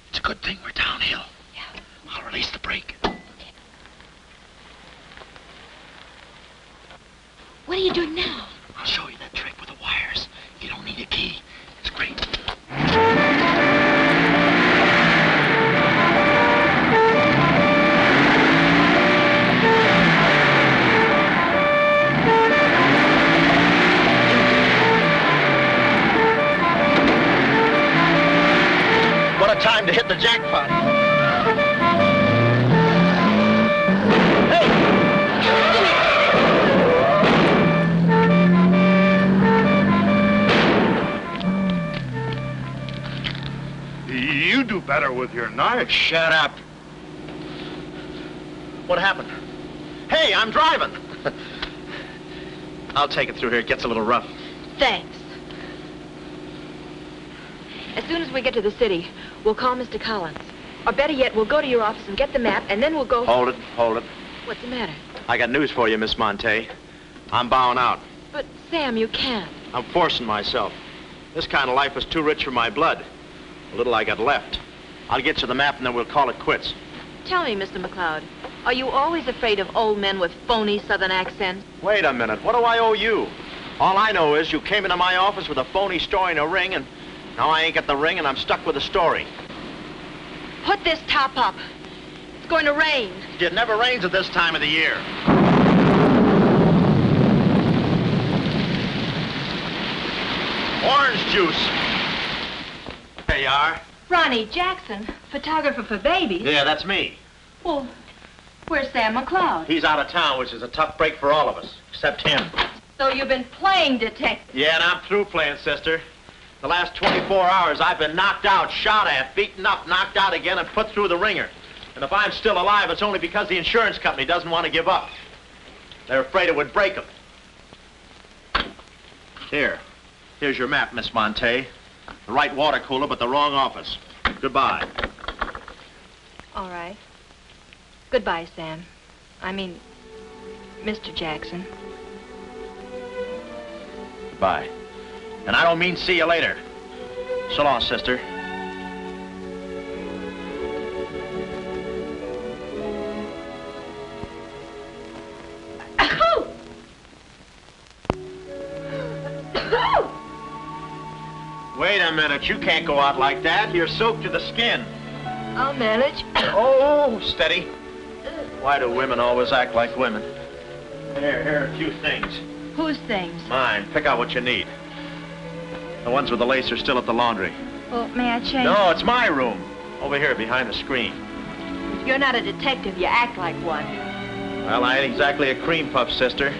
It's a good thing we're downhill. Yeah. I'll release the brake. What are you doing now? I'll show you that trick with the wires. You don't need a key. It's great. What a time to hit the jackpot. You do better with your knife. Shut up. What happened? Hey, I'm driving. I'll take it through here. It gets a little rough. Thanks. As soon as we get to the city, we'll call Mr. Collins. Or better yet, we'll go to your office and get the map, and then we'll go... Hold it. What's the matter? I got news for you, Miss Monte. I'm bowing out. But, Sam, you can't. I'm forcing myself. This kind of life was too rich for my blood. The little I got left. I'll get you the map, and then we'll call it quits. Tell me, Mr. McLeod, are you always afraid of old men with phony Southern accents? Wait a minute. What do I owe you? All I know is you came into my office with a phony story and a ring, and now I ain't got the ring, and I'm stuck with the story. Put this top up. It's going to rain. It never rains at this time of the year. Orange juice. There you are. Ronnie Jackson, photographer for babies. Yeah, that's me. Well, where's Sam McLeod? He's out of town, which is a tough break for all of us, except him. So you've been playing detective. Yeah, and I'm through playing, sister. The last 24 hours, I've been knocked out, shot at, beaten up, knocked out again, and put through the ringer. And if I'm still alive, it's only because the insurance company doesn't want to give up. They're afraid it would break them. Here's your map, Miss Monte. The right water cooler, but the wrong office. Goodbye. All right. Goodbye, Sam. I mean, Mr. Jackson. Goodbye. And I don't mean see you later. So long, sister. Wait a minute, you can't go out like that. You're soaked to the skin. I'll manage. Oh, steady. Why do women always act like women? Here are a few things. Whose things? Mine. Pick out what you need. The ones with the lace are still at the laundry. Well, may I change? No, it's my room. Over here, behind the screen. If you're not a detective, you act like one. Well, I ain't exactly a cream puff, sister.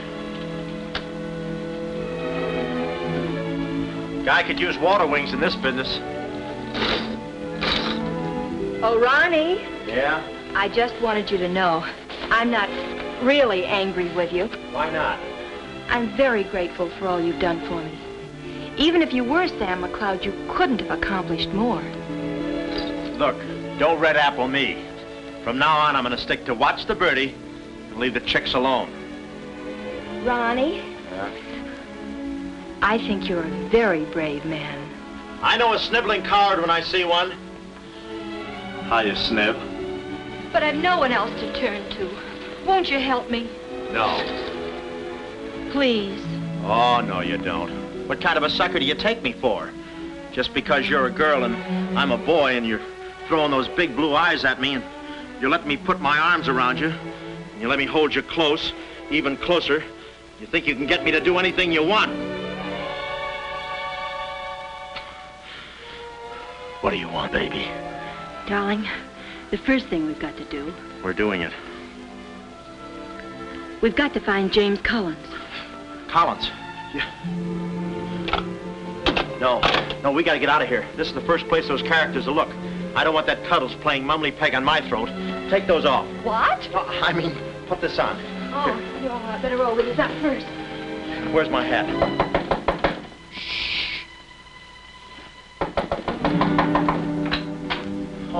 Guy could use water wings in this business. Oh, Ronnie. Yeah? I just wanted you to know I'm not really angry with you. Why not? I'm very grateful for all you've done for me. Even if you were Sam McLeod, you couldn't have accomplished more. Look, don't red apple me. From now on, I'm going to stick to watch the birdie and leave the chicks alone. Ronnie? Yeah? I think you're a very brave man. I know a sniveling coward when I see one. How you sniv? But I've no one else to turn to. Won't you help me? No. Please. Oh, no, you don't. What kind of a sucker do you take me for? Just because you're a girl and I'm a boy and you're throwing those big blue eyes at me and you let me put my arms around you and you let me hold you close, even closer, you think you can get me to do anything you want. What do you want, baby? Darling, the first thing we've got to do... We're doing it. We've got to find James Collins. Collins? Yeah. No, we gotta get out of here. This is the first place those characters will look. I don't want that Cuddles playing mumbly peg on my throat. Take those off. What? No, I mean, put this on. Oh, no, I better roll with this up first. Where's my hat?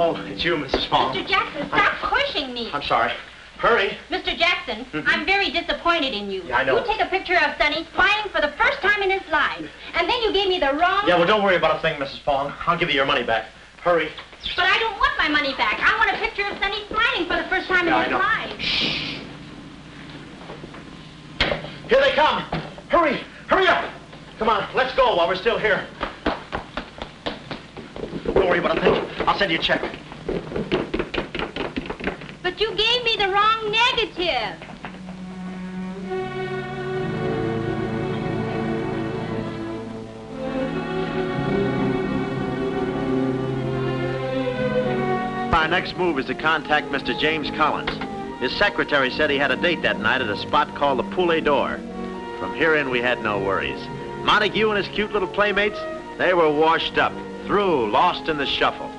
Oh, it's you, Mrs. Fong. Mr. Jackson, stop pushing me. I'm sorry. Hurry. Mr. Jackson, I'm very disappointed in you. Yeah, I know. You take a picture of Sonny smiling for the first time in his life, and then you gave me the wrong... Yeah, well, don't worry about a thing, Mrs. Fong. I'll give you your money back. Hurry. But I don't want my money back. I want a picture of Sonny smiling for the first time in his life. Shh. Here they come. Hurry. Hurry up. Come on, let's go while we're still here. Don't worry about a thing. I'll send you a check. But you gave me the wrong negative. Our next move is to contact Mr. James Collins. His secretary said he had a date that night at a spot called the Poulet d'Or. From here in, we had no worries. Montague and his cute little playmates, they were washed up, through, lost in the shuffle.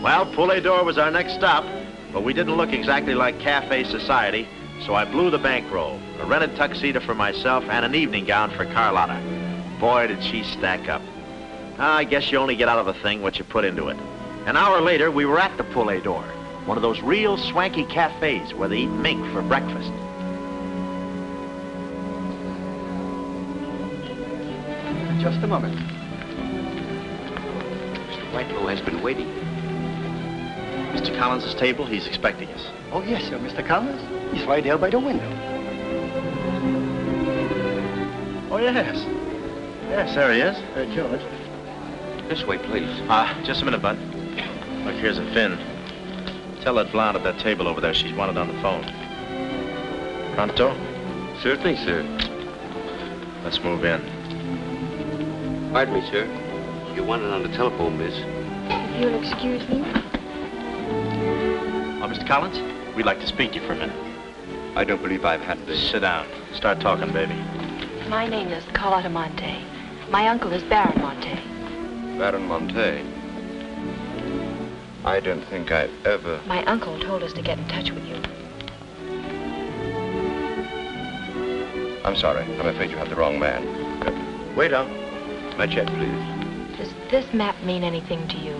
Well, Poulet d'Or was our next stop, but we didn't look exactly like cafe society, so I blew the bankroll, a rented tuxedo for myself and an evening gown for Carlotta. Boy, did she stack up. I guess you only get out of a thing what you put into it. An hour later, we were at the Poulet d'Or, one of those real swanky cafes where they eat mink for breakfast. Just a moment. Mr. Whitelow has been waiting. Mr. Collins' table, he's expecting us. Oh, yes, sir. Mr. Collins? He's right there by the window. Oh, yes. Yes, there he is. George. This way, please. Just a minute, Bud. Look, here's a Finn. Tell that blonde at that table over there she's wanted on the phone. Pronto? Certainly, sir. Let's move in. Pardon me, sir. You wanted on the telephone, miss. If you'll excuse me. Oh, Mr. Collins, we'd like to speak to you for a minute. I don't believe I've had this. Sit down. Start talking, baby. My name is Carlotta Monte. My uncle is Baron Monte. Baron Monte. I don't think I've ever... My uncle told us to get in touch with you. I'm sorry. I'm afraid you have the wrong man. Waiter, my check, please. Does this map mean anything to you?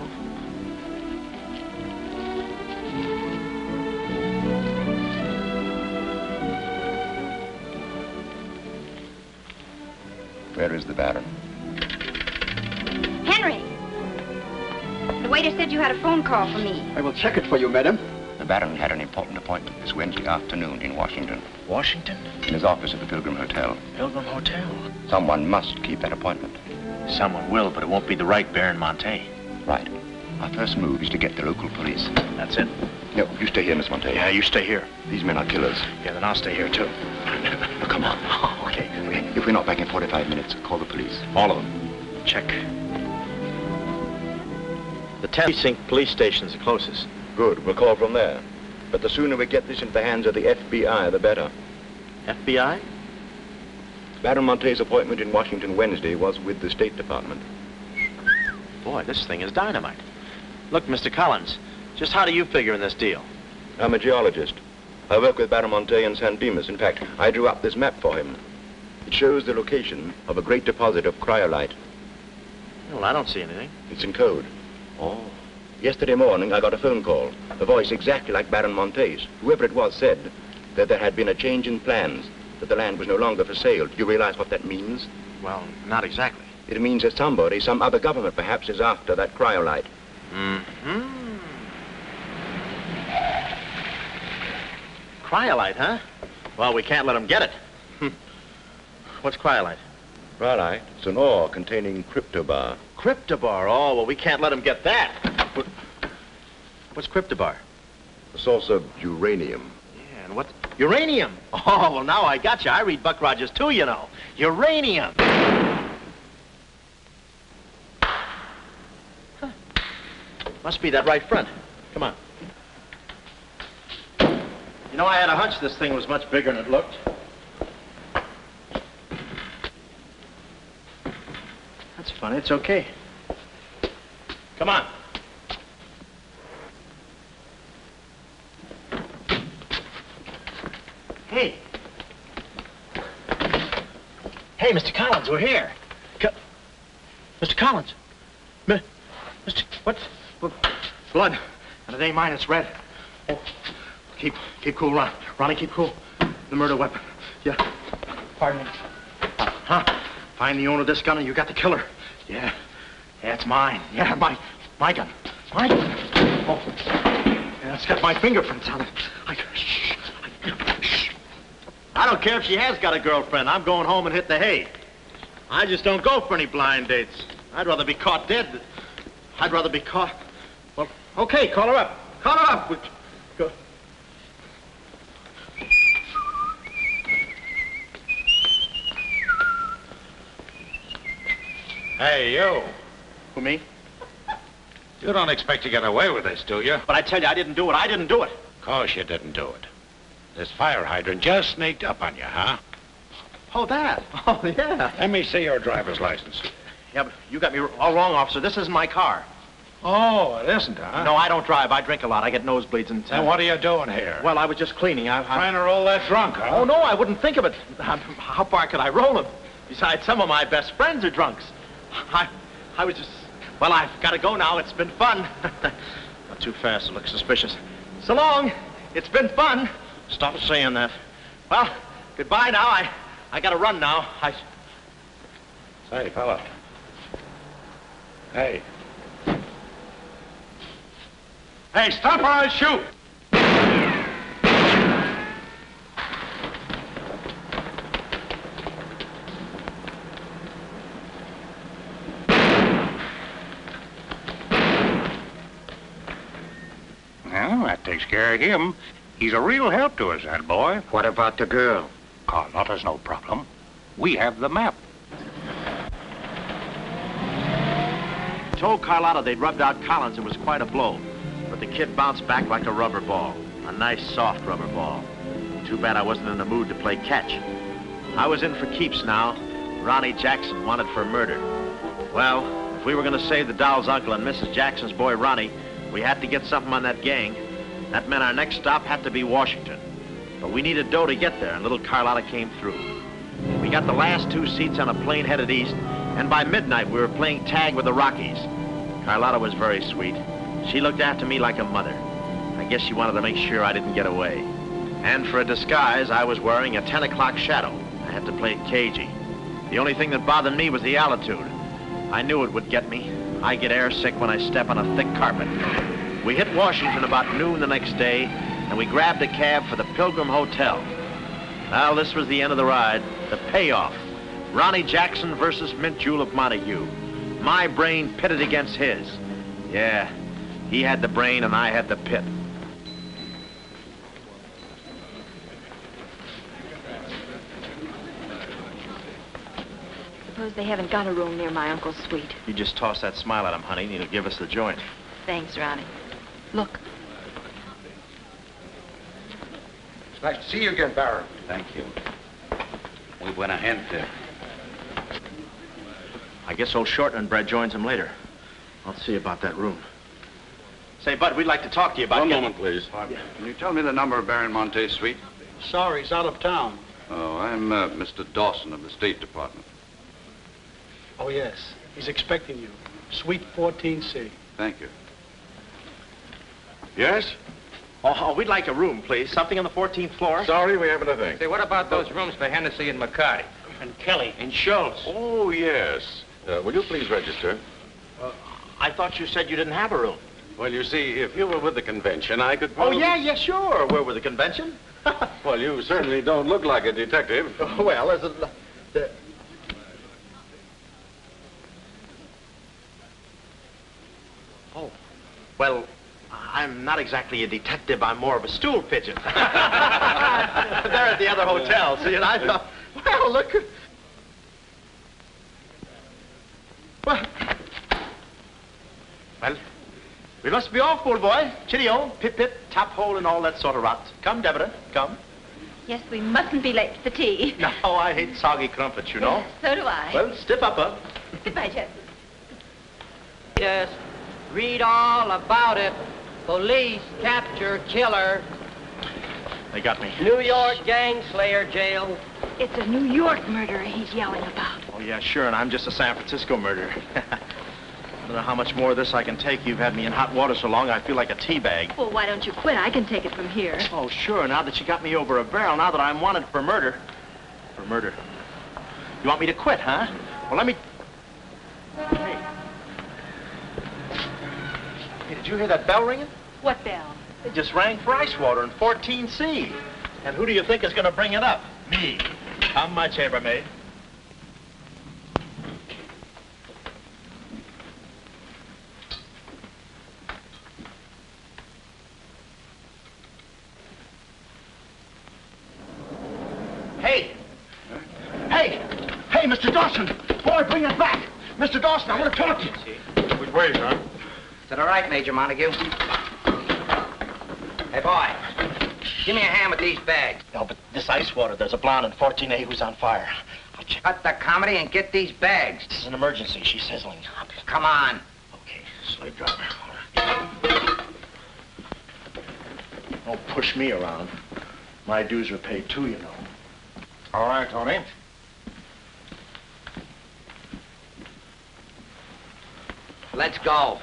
Where is the Baron? Henry! The waiter said you had a phone call for me. I will check it for you, madam. The Baron had an important appointment this Wednesday afternoon in Washington. Washington? In his office at the Pilgrim Hotel. Pilgrim Hotel? Someone must keep that appointment. Someone will, but it won't be the right Baron Monte. Right. Our first move is to get the local police. That's it. No, you stay here, Miss Monte. Yeah, you stay here. These men are killers. Yeah, then I'll stay here, too. No, come on. Okay. If we're not back in 45 minutes, call the police. All of them. Check. The 10th precinct police station's the closest. Good. We'll call from there. But the sooner we get this into the hands of the FBI, the better. FBI? Baron Monte's appointment in Washington Wednesday was with the State Department. Boy, this thing is dynamite. Look, Mr. Collins, just how do you figure in this deal? I'm a geologist. I work with Baron Monte in San Dimas. In fact, I drew up this map for him. It shows the location of a great deposit of cryolite. Well, I don't see anything. It's in code. Oh. Yesterday morning, I got a phone call. A voice exactly like Baron Monte's. Whoever it was said that there had been a change in plans, that the land was no longer for sale. Do you realize what that means? Well, not exactly. It means that somebody, some other government perhaps, is after that cryolite. Mm-hmm. Cryolite, huh? Well, we can't let them get it. What's cryolite? Cryolite? It's an ore containing cryptobar. Cryptobar? Oh, well, we can't let them get that. What's cryptobar? A source of uranium. Yeah, and what? Uranium? Oh, well, now I got you. I read Buck Rogers, too, you know. Uranium. Huh. Must be that right front. Come on. You know, I had a hunch this thing was much bigger than it looked. That's funny. It's okay. Come on. Hey. Hey, Mr. Collins, we're here. Mr. Collins. Mr. What? Blood. And it ain't mine, it's red. Oh. Keep cool, Ron. Ronnie, keep cool. The murder weapon. Yeah. Pardon me. Huh? Find the owner of this gun and you got the killer. Yeah. Yeah, it's mine. Yeah, my gun. My gun. Oh. Yeah, it's got my fingerprints on it. Shh. I don't care if she has got a girlfriend. I'm going home and hit the hay. I just don't go for any blind dates. I'd rather be caught dead. I'd rather be caught... Well, okay, call her up. Call her up. Go. Hey, you. Who, me? You don't expect to get away with this, do you? But I tell you, I didn't do it. I didn't do it. Of course you didn't do it. This fire hydrant just sneaked up on you, huh? Oh, that? Oh, yeah. Let me see your driver's license. Yeah, but you got me all wrong, officer. This isn't my car. Oh, it isn't, huh? No, I don't drive. I drink a lot. I get nosebleeds and... Then what are you doing here? Well, I was just cleaning. Trying to roll that drunk, huh? Oh, no, I wouldn't think of it. How far could I roll him? Besides, some of my best friends are drunks. I was just... Well, I've got to go now. It's been fun. Not too fast. It looks suspicious. So long. It's been fun. Stop saying that. Well, goodbye now. I got to run now. Say, fella. Hey. Hey, stop or I'll shoot! Well, that takes care of him. He's a real help to us, that boy. What about the girl? Carlotta's no problem. We have the map. Told Carlotta they'd rubbed out Collins. It was quite a blow. But the kid bounced back like a rubber ball. A nice, soft rubber ball. Too bad I wasn't in the mood to play catch. I was in for keeps now. Ronnie Jackson wanted for murder. Well, if we were going to save the doll's uncle and Mrs. Jackson's boy, Ronnie, we had to get something on that gang. That meant our next stop had to be Washington. But we needed dough to get there, and little Carlotta came through. We got the last 2 seats on a plane headed east, and by midnight we were playing tag with the Rockies. Carlotta was very sweet. She looked after me like a mother. I guess she wanted to make sure I didn't get away. And for a disguise, I was wearing a 10 o'clock shadow. I had to play it cagey. The only thing that bothered me was the altitude. I knew it would get me. I get airsick when I step on a thick carpet. We hit Washington about noon the next day, and we grabbed a cab for the Pilgrim Hotel. Well, this was the end of the ride, the payoff. Ronnie Jackson versus Mint Julep Montague. My brain pitted against his. Yeah, he had the brain and I had the pit. Suppose they haven't got a room near my uncle's suite. You just toss that smile at him, honey, and he'll give us the joint. Thanks, Ronnie. Look. It's nice to see you again, Baron. Thank you. We went ahead there. I guess old Shorten and Brett joins him later. I'll see about that room. Say, Bud, we'd like to talk to you about... One moment, please. Can you tell me the number of Baron Monte's suite? Sorry, he's out of town. Oh, I'm Mr. Dawson of the State Department. Oh, yes. He's expecting you. Suite 14C. Thank you. Yes? Oh, we'd like a room, please. Something on the 14th floor. Sorry, we haven't a thing. Say, what about those rooms for Hennessy and McCarty? And Kelly. And Schultz. Oh, yes. Will you please register? I thought you said you didn't have a room. Well, you see, if you were with the convention, I could Oh, probably... yeah, sure. We're with the convention. Well, you certainly don't look like a detective. Well, as a... Oh, well, I'm not exactly a detective. I'm more of a stool pigeon. They're at the other hotel, see, and I thought, well, look... Well, we must be off, old boy. Chitty-o, pip-pip, tap-hole, and all that sort of rot. Come, Deborah, come. Yes, we mustn't be late for tea. No, I hate soggy crumpets, you know. So do I. Well, stiff upper. Goodbye, Jeff. Yes, read all about it. Police capture killer. They got me. New York gang slayer jailed. It's a New York murderer he's yelling about. Oh, yeah, sure, and I'm just a San Francisco murderer. don't know how much more of this I can take. You've had me in hot water so long, I feel like a tea bag. Well, why don't you quit? I can take it from here. Oh, sure, now that you got me over a barrel, now that I'm wanted for murder. For murder. You want me to quit, huh? Well, let me... Hey. Hey, did you hear that bell ringing? What bell? It just rang for ice water in 14C. And who do you think is going to bring it up? Me. How much, chambermaid? Hey! Hey! Hey, Mr. Dawson! Boy, bring it back! Mr. Dawson, I want to talk to you. Which way, son? Is that all right, Major Montague? Hey, boy. Give me a hand with these bags. No, but this ice water, there's a blonde in 14A who's on fire. Cut the comedy and get these bags. This is an emergency. She's sizzling. Come on. Okay, slave driver. Don't push me around. My dues are paid too, you know. All right, Tony. Let's go.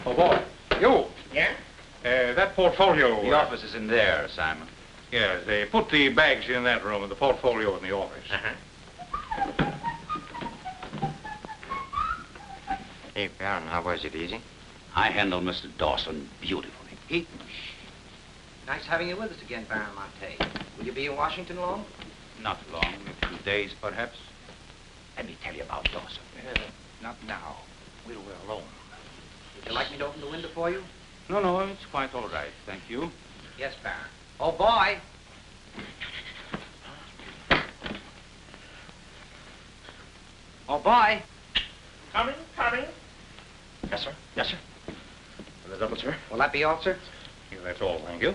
Oh, boy. You. Yeah? That portfolio... The office is in there, Simon. Yes, they put the bags in that room and the portfolio in the office. Hey, Baron, how was it? Easy? I handled Mr. Dawson beautifully. Pete. Nice having you with us again, Baron Monte. Will you be in Washington long? Not long, a few days, perhaps. Let me tell you about Dawson. Not now. We're alone. Would you like me to open the window for you? No, it's quite all right, thank you. Yes, Baron. Oh, boy. Oh, boy. Coming. Yes, sir. Yes, sir. The double, sir. Will that be all, sir? Yeah, that's all, thank you.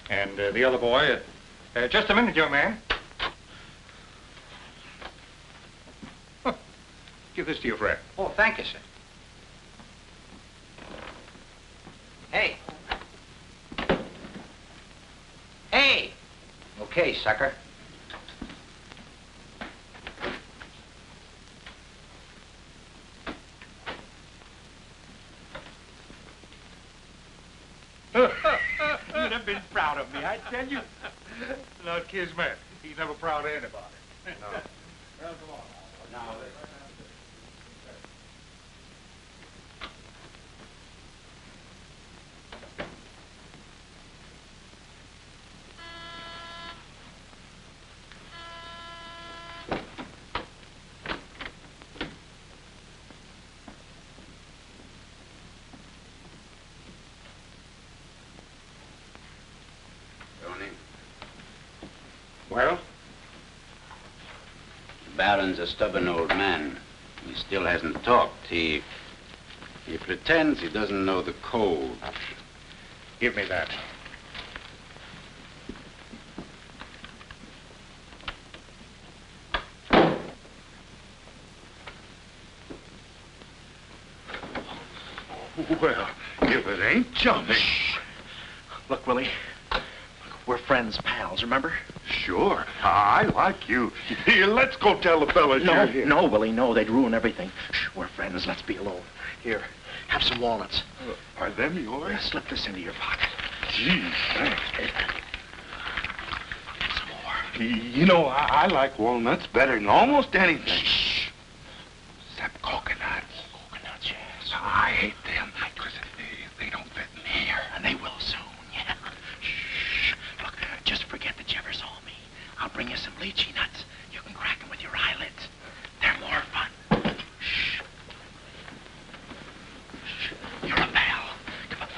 And the other boy, just a minute, young man. Huh. Give this to your friend. Oh, thank you, sir. Hey. Hey. Okay, sucker. You'd have been proud of me, I tell you. Not Kismet. He's never proud of anybody. No. Well, come on now. Well? The Baron's a stubborn old man. He still hasn't talked. He pretends he doesn't know the code. Give me that. Well, if it ain't jumping. Look, Willie. We're friends, pals, remember? Sure. I like you. Here, let's go tell the fellas you're here. No, Willie, no. They'd ruin everything. Shh, we're friends. Let's be alone. Here, have some walnuts. Are them yours? Slip this into your pocket. Gee, thanks. Some more. You know, I like walnuts better than almost anything. Shh. Except coconuts. Coconuts, yes. I hate them because they don't fit in here. And they will soon, yeah. Shh. Look, just forget that you ever saw me. I'll bring you some lychee nuts. You can crack them with your eyelids. They're more fun. Shh. Shh. You're a pal. Goodbye.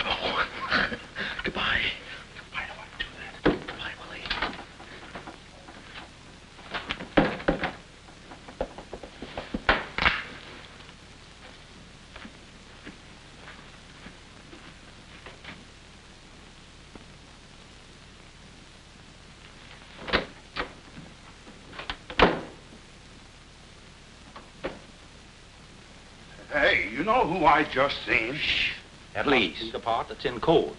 Oh. Goodbye. I don't want to do that. Goodbye, Willie. Hey, you know who I just seen? Please. The part that's in code.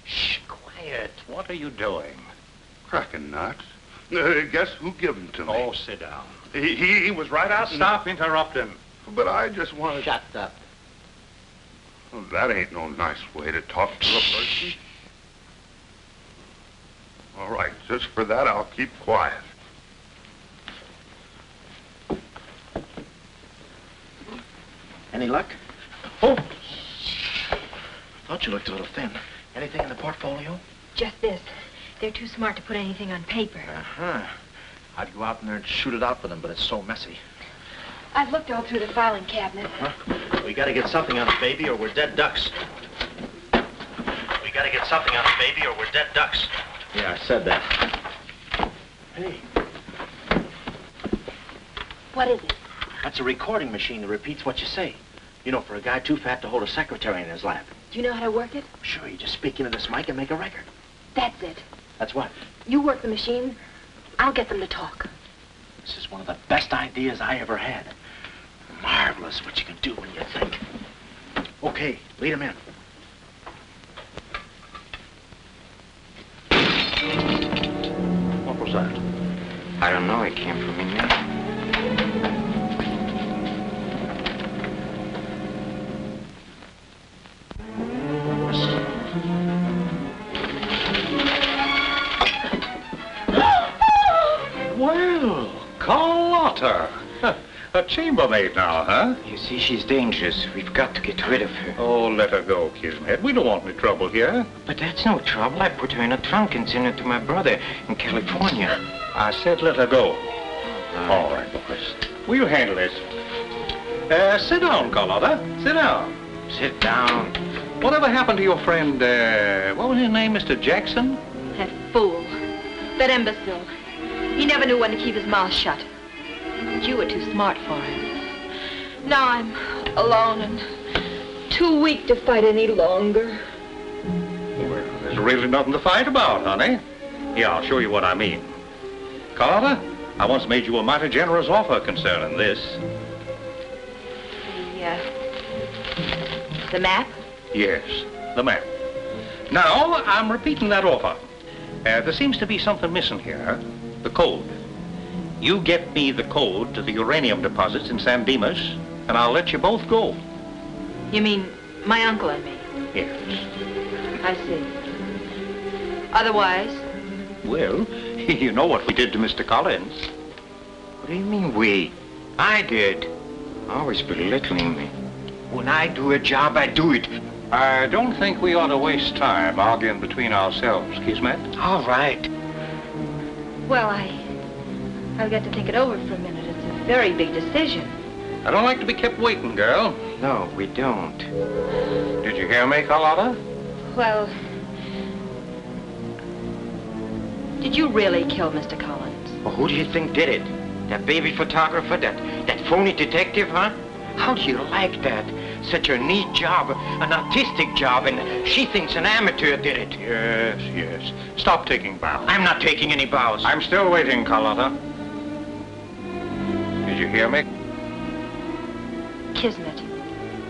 Shh, quiet. What are you doing? Cracking nuts. Guess who gave him to me? Oh, sit down. He was right out. Stop interrupting. But I just wanted... Shut up. Well, that ain't no nice way to talk to a person. All right, just for that, I'll keep quiet. Any luck? Oh! Thought you looked a little thin. Anything in the portfolio? Just this. They're too smart to put anything on paper. Uh-huh. I'd go out in there and shoot it out with them, but it's so messy. I've looked all through the filing cabinet. We gotta get something on it, baby, or we're dead ducks. We gotta get something on it, baby, or we're dead ducks. Yeah, I said that. Hey. What is it? That's a recording machine that repeats what you say. You know, for a guy too fat to hold a secretary in his lap. Do you know how to work it? Sure, you just speak into this mic and make a record. That's it. That's what? You work the machine. I'll get them to talk. This is one of the best ideas I ever had. Marvelous what you can do when you think. Okay, lead him in. What was that? I don't know. It came from in there. Well, Carlotta. A chambermaid now, huh? You see, she's dangerous. We've got to get rid of her. Oh, let her go, Kismet. We don't want any trouble here. But that's no trouble. I put her in a trunk and sent her to my brother in California. I said let her go. All right, boys. We'll handle it. Sit down, Carlotta. Sit down. Sit down. Whatever happened to your friend, what was his name, Mr. Jackson? That fool. That imbecile. He never knew when to keep his mouth shut. But you were too smart for him. Now I'm alone and too weak to fight any longer. Well, there's really nothing to fight about, honey. Yeah, I'll show you what I mean. Carlotta, I once made you a mighty generous offer concerning this. The map? Yes, the map. Now, I'm repeating that offer. There seems to be something missing here. The code. You get me the code to the uranium deposits in San Dimas, and I'll let you both go. You mean my uncle and me? Yes. I see. Otherwise? Well, you know what we did to Mr. Collins. What do you mean, we? I did. Always belittling me. When I do a job, I do it. I don't think we ought to waste time arguing between ourselves, Kismet. All right. Well, I'll get to think it over for a minute. It's a very big decision. I don't like to be kept waiting, girl. No, we don't. Did you hear me, Carlotta? Well, did you really kill Mr. Collins? Well, who do you think did it? That baby photographer? That phony detective, huh? How do you like that? Such a neat job, an artistic job, and she thinks an amateur did it. Yes, yes. Stop taking bows. I'm not taking any bows. I'm still waiting, Carlotta. Did you hear me? Kismet,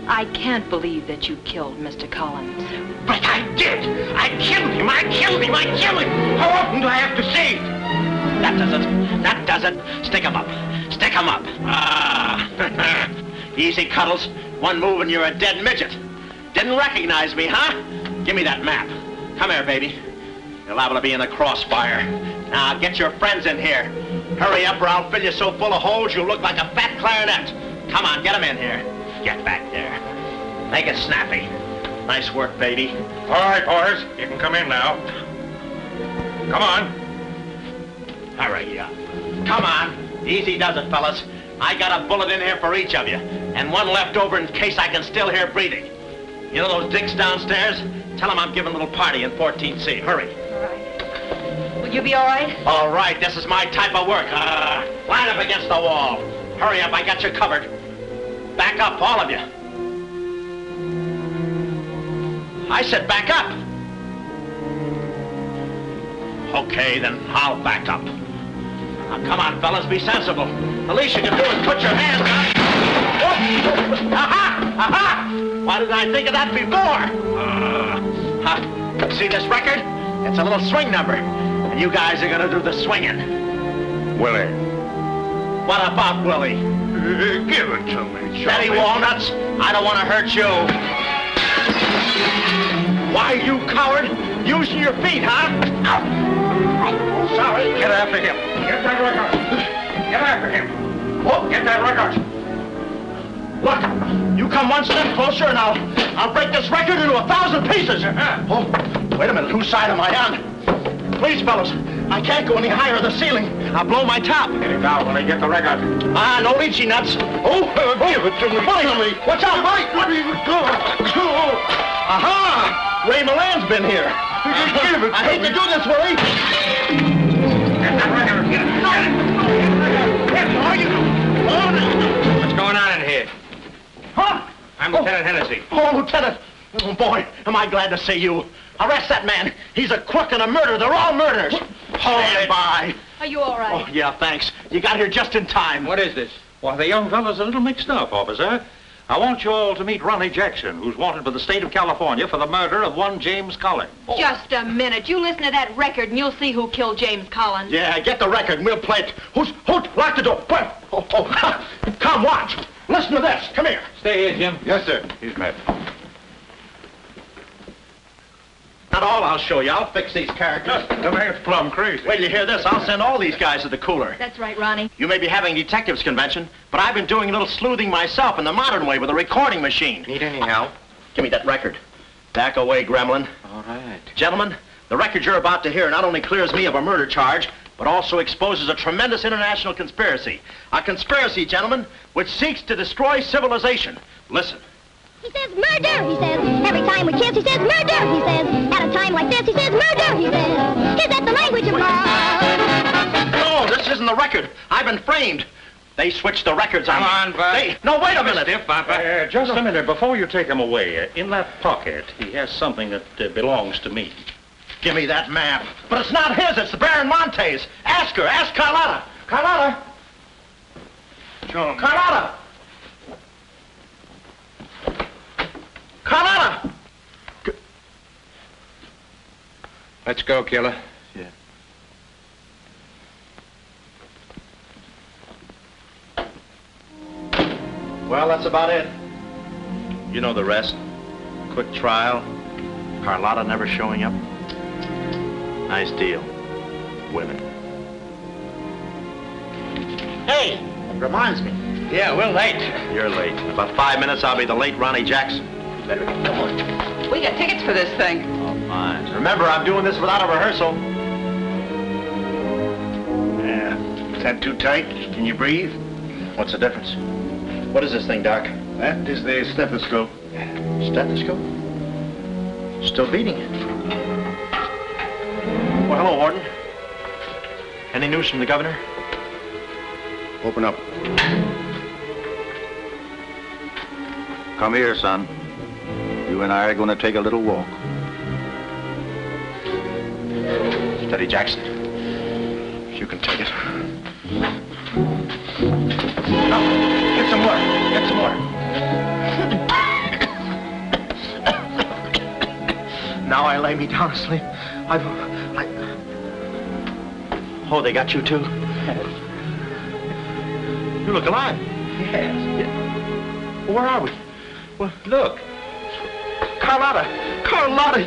I can't believe that you killed Mr. Collins. But I did! I killed him! I killed him! I killed him! How often do I have to say it? That does it. That does it. Stick 'em up. Stick 'em up. Ah. Easy, Cuddles. One move and you're a dead midget. Didn't recognize me, huh? Give me that map. Come here, baby. You're liable to be in the crossfire. Now, get your friends in here. Hurry up or I'll fill you so full of holes you'll look like a fat clarinet. Come on, get them in here. Get back there. Make it snappy. Nice work, baby. All right, boys. You can come in now. Come on. Hurry up. Come on. Easy does it, fellas. I got a bullet in here for each of you, and one left over in case I can still hear breathing. You know those dicks downstairs? Tell them I'm giving a little party in 14C. Hurry. All right. Will you be all right? All right, this is my type of work. Line up against the wall. Hurry up, I got you covered. Back up, all of you. I said back up. Okay, then I'll back up. Now, come on, fellas, be sensible. The least you can do is put your hands up. Whoop. Aha! Aha! Why didn't I think of that before? See this record? It's a little swing number. And you guys are gonna do the swinging. Willie. What about Willie? Give it to me, Daddy Walnuts, I don't want to hurt you. Why, you coward? Using your feet, huh? Sorry. Get after him. Get that record. Get after him. Oh, get that record. Look, you come one step closer and I'll break this record into 1,000 pieces. Oh, wait a minute. Whose side am I on? Please, fellas, I can't go any higher than the ceiling. I'll blow my top. Get it down when I get the record. Ah, no lychee nuts. Oh, give it to me. Buddy, watch out, buddy. Aha! Ray Milan's been here. I hate to do this, Willie. Get that record. Get it. What's going on in here? Huh? I'm Lieutenant Hennessy. Oh, Lieutenant. Oh, boy, am I glad to see you. Arrest that man. He's a crook and a murderer. They're all murderers. Stand by. Are you all right? Oh, yeah, thanks. You got here just in time. What is this? Why, the young fellow's a little mixed up, officer. I want you all to meet Ronnie Jackson, who's wanted by the state of California for the murder of one James Collins. Just a minute. You listen to that record and you'll see who killed James Collins. Yeah, get the record and we'll play it. Who? Lock the door. Oh, come, watch. Listen to this. Come here. Stay here, Jim. Yes, sir. He's met. Not all I'll show you. I'll fix these characters. The man's plumb crazy. Wait till you hear this. I'll send all these guys to the cooler. That's right, Ronnie. You may be having a detectives convention, but I've been doing a little sleuthing myself in the modern way with a recording machine. Need any help? Give me that record. Back away, gremlin. All right. Gentlemen, the record you're about to hear not only clears me of a murder charge, but also exposes a tremendous international conspiracy. A conspiracy, gentlemen, which seeks to destroy civilization. Listen. He says murder, he says. Every time we kiss, he says murder, he says. At a time like this, he says murder, he says. Is that the language of love? No, this isn't the record. I've been framed. They switched the records on me. Come on, Bud. No, wait a minute. Just a minute. Before you take him away, in that pocket, he has something that belongs to me. Give me that map. But it's not his. It's the Baron Monte's. Ask her. Ask Carlotta. Carlotta. John. Carlotta. Carlotta. Let's go, killer. Yeah. Well, that's about it. You know the rest. Quick trial. Carlotta never showing up. Nice deal. Women. Hey, reminds me. Yeah, we're late. You're late. In about 5 minutes, I'll be the late Ronnie Jackson. Better get going. We got tickets for this thing. Oh, fine. Remember, I'm doing this without a rehearsal. Yeah. Is that too tight? Can you breathe? What's the difference? What is this thing, Doc? That is the stethoscope. Stethoscope? Still beating. Well, hello, Warden. Any news from the governor? Open up. Come here, son. You and I are going to take a little walk. Steady, Jackson. You can take it. No, get some water. Get some water. Now I lay me down to sleep. Oh, they got you too? You look alive. Yes. Where are we? Well, look. Carlotta! Carlotta!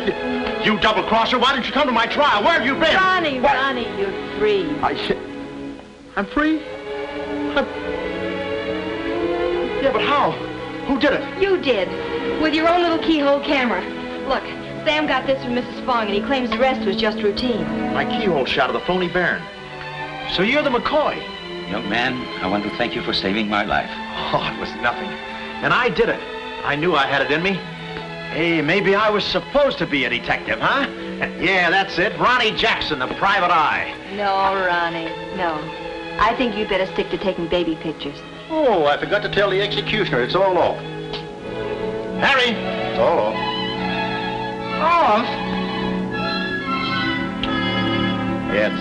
You double-crosser, why didn't you come to my trial? Where have you been? Ronnie, What? Ronnie, you're free. I'm free? Yeah, but how? Who did it? You did. With your own little keyhole camera. Look, Sam got this from Mrs. Fong, and he claims the rest was just routine. My keyhole shot of the phony Baron. So you're the McCoy? Young man, I want to thank you for saving my life. Oh, it was nothing. And I did it. I knew I had it in me. Hey, maybe I was supposed to be a detective, huh? Yeah, that's it. Ronnie Jackson, the private eye. No, Ronnie, no. I think you'd better stick to taking baby pictures. Oh, I forgot to tell the executioner. It's all off. Harry! It's all off. Off? Yes.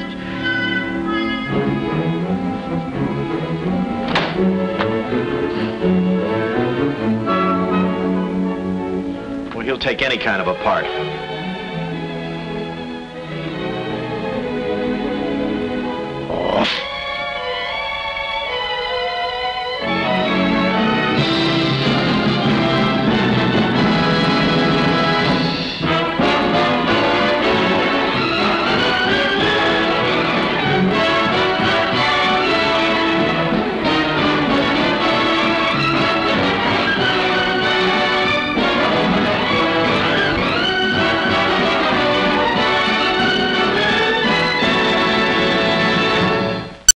Well, he'll take any kind of a part.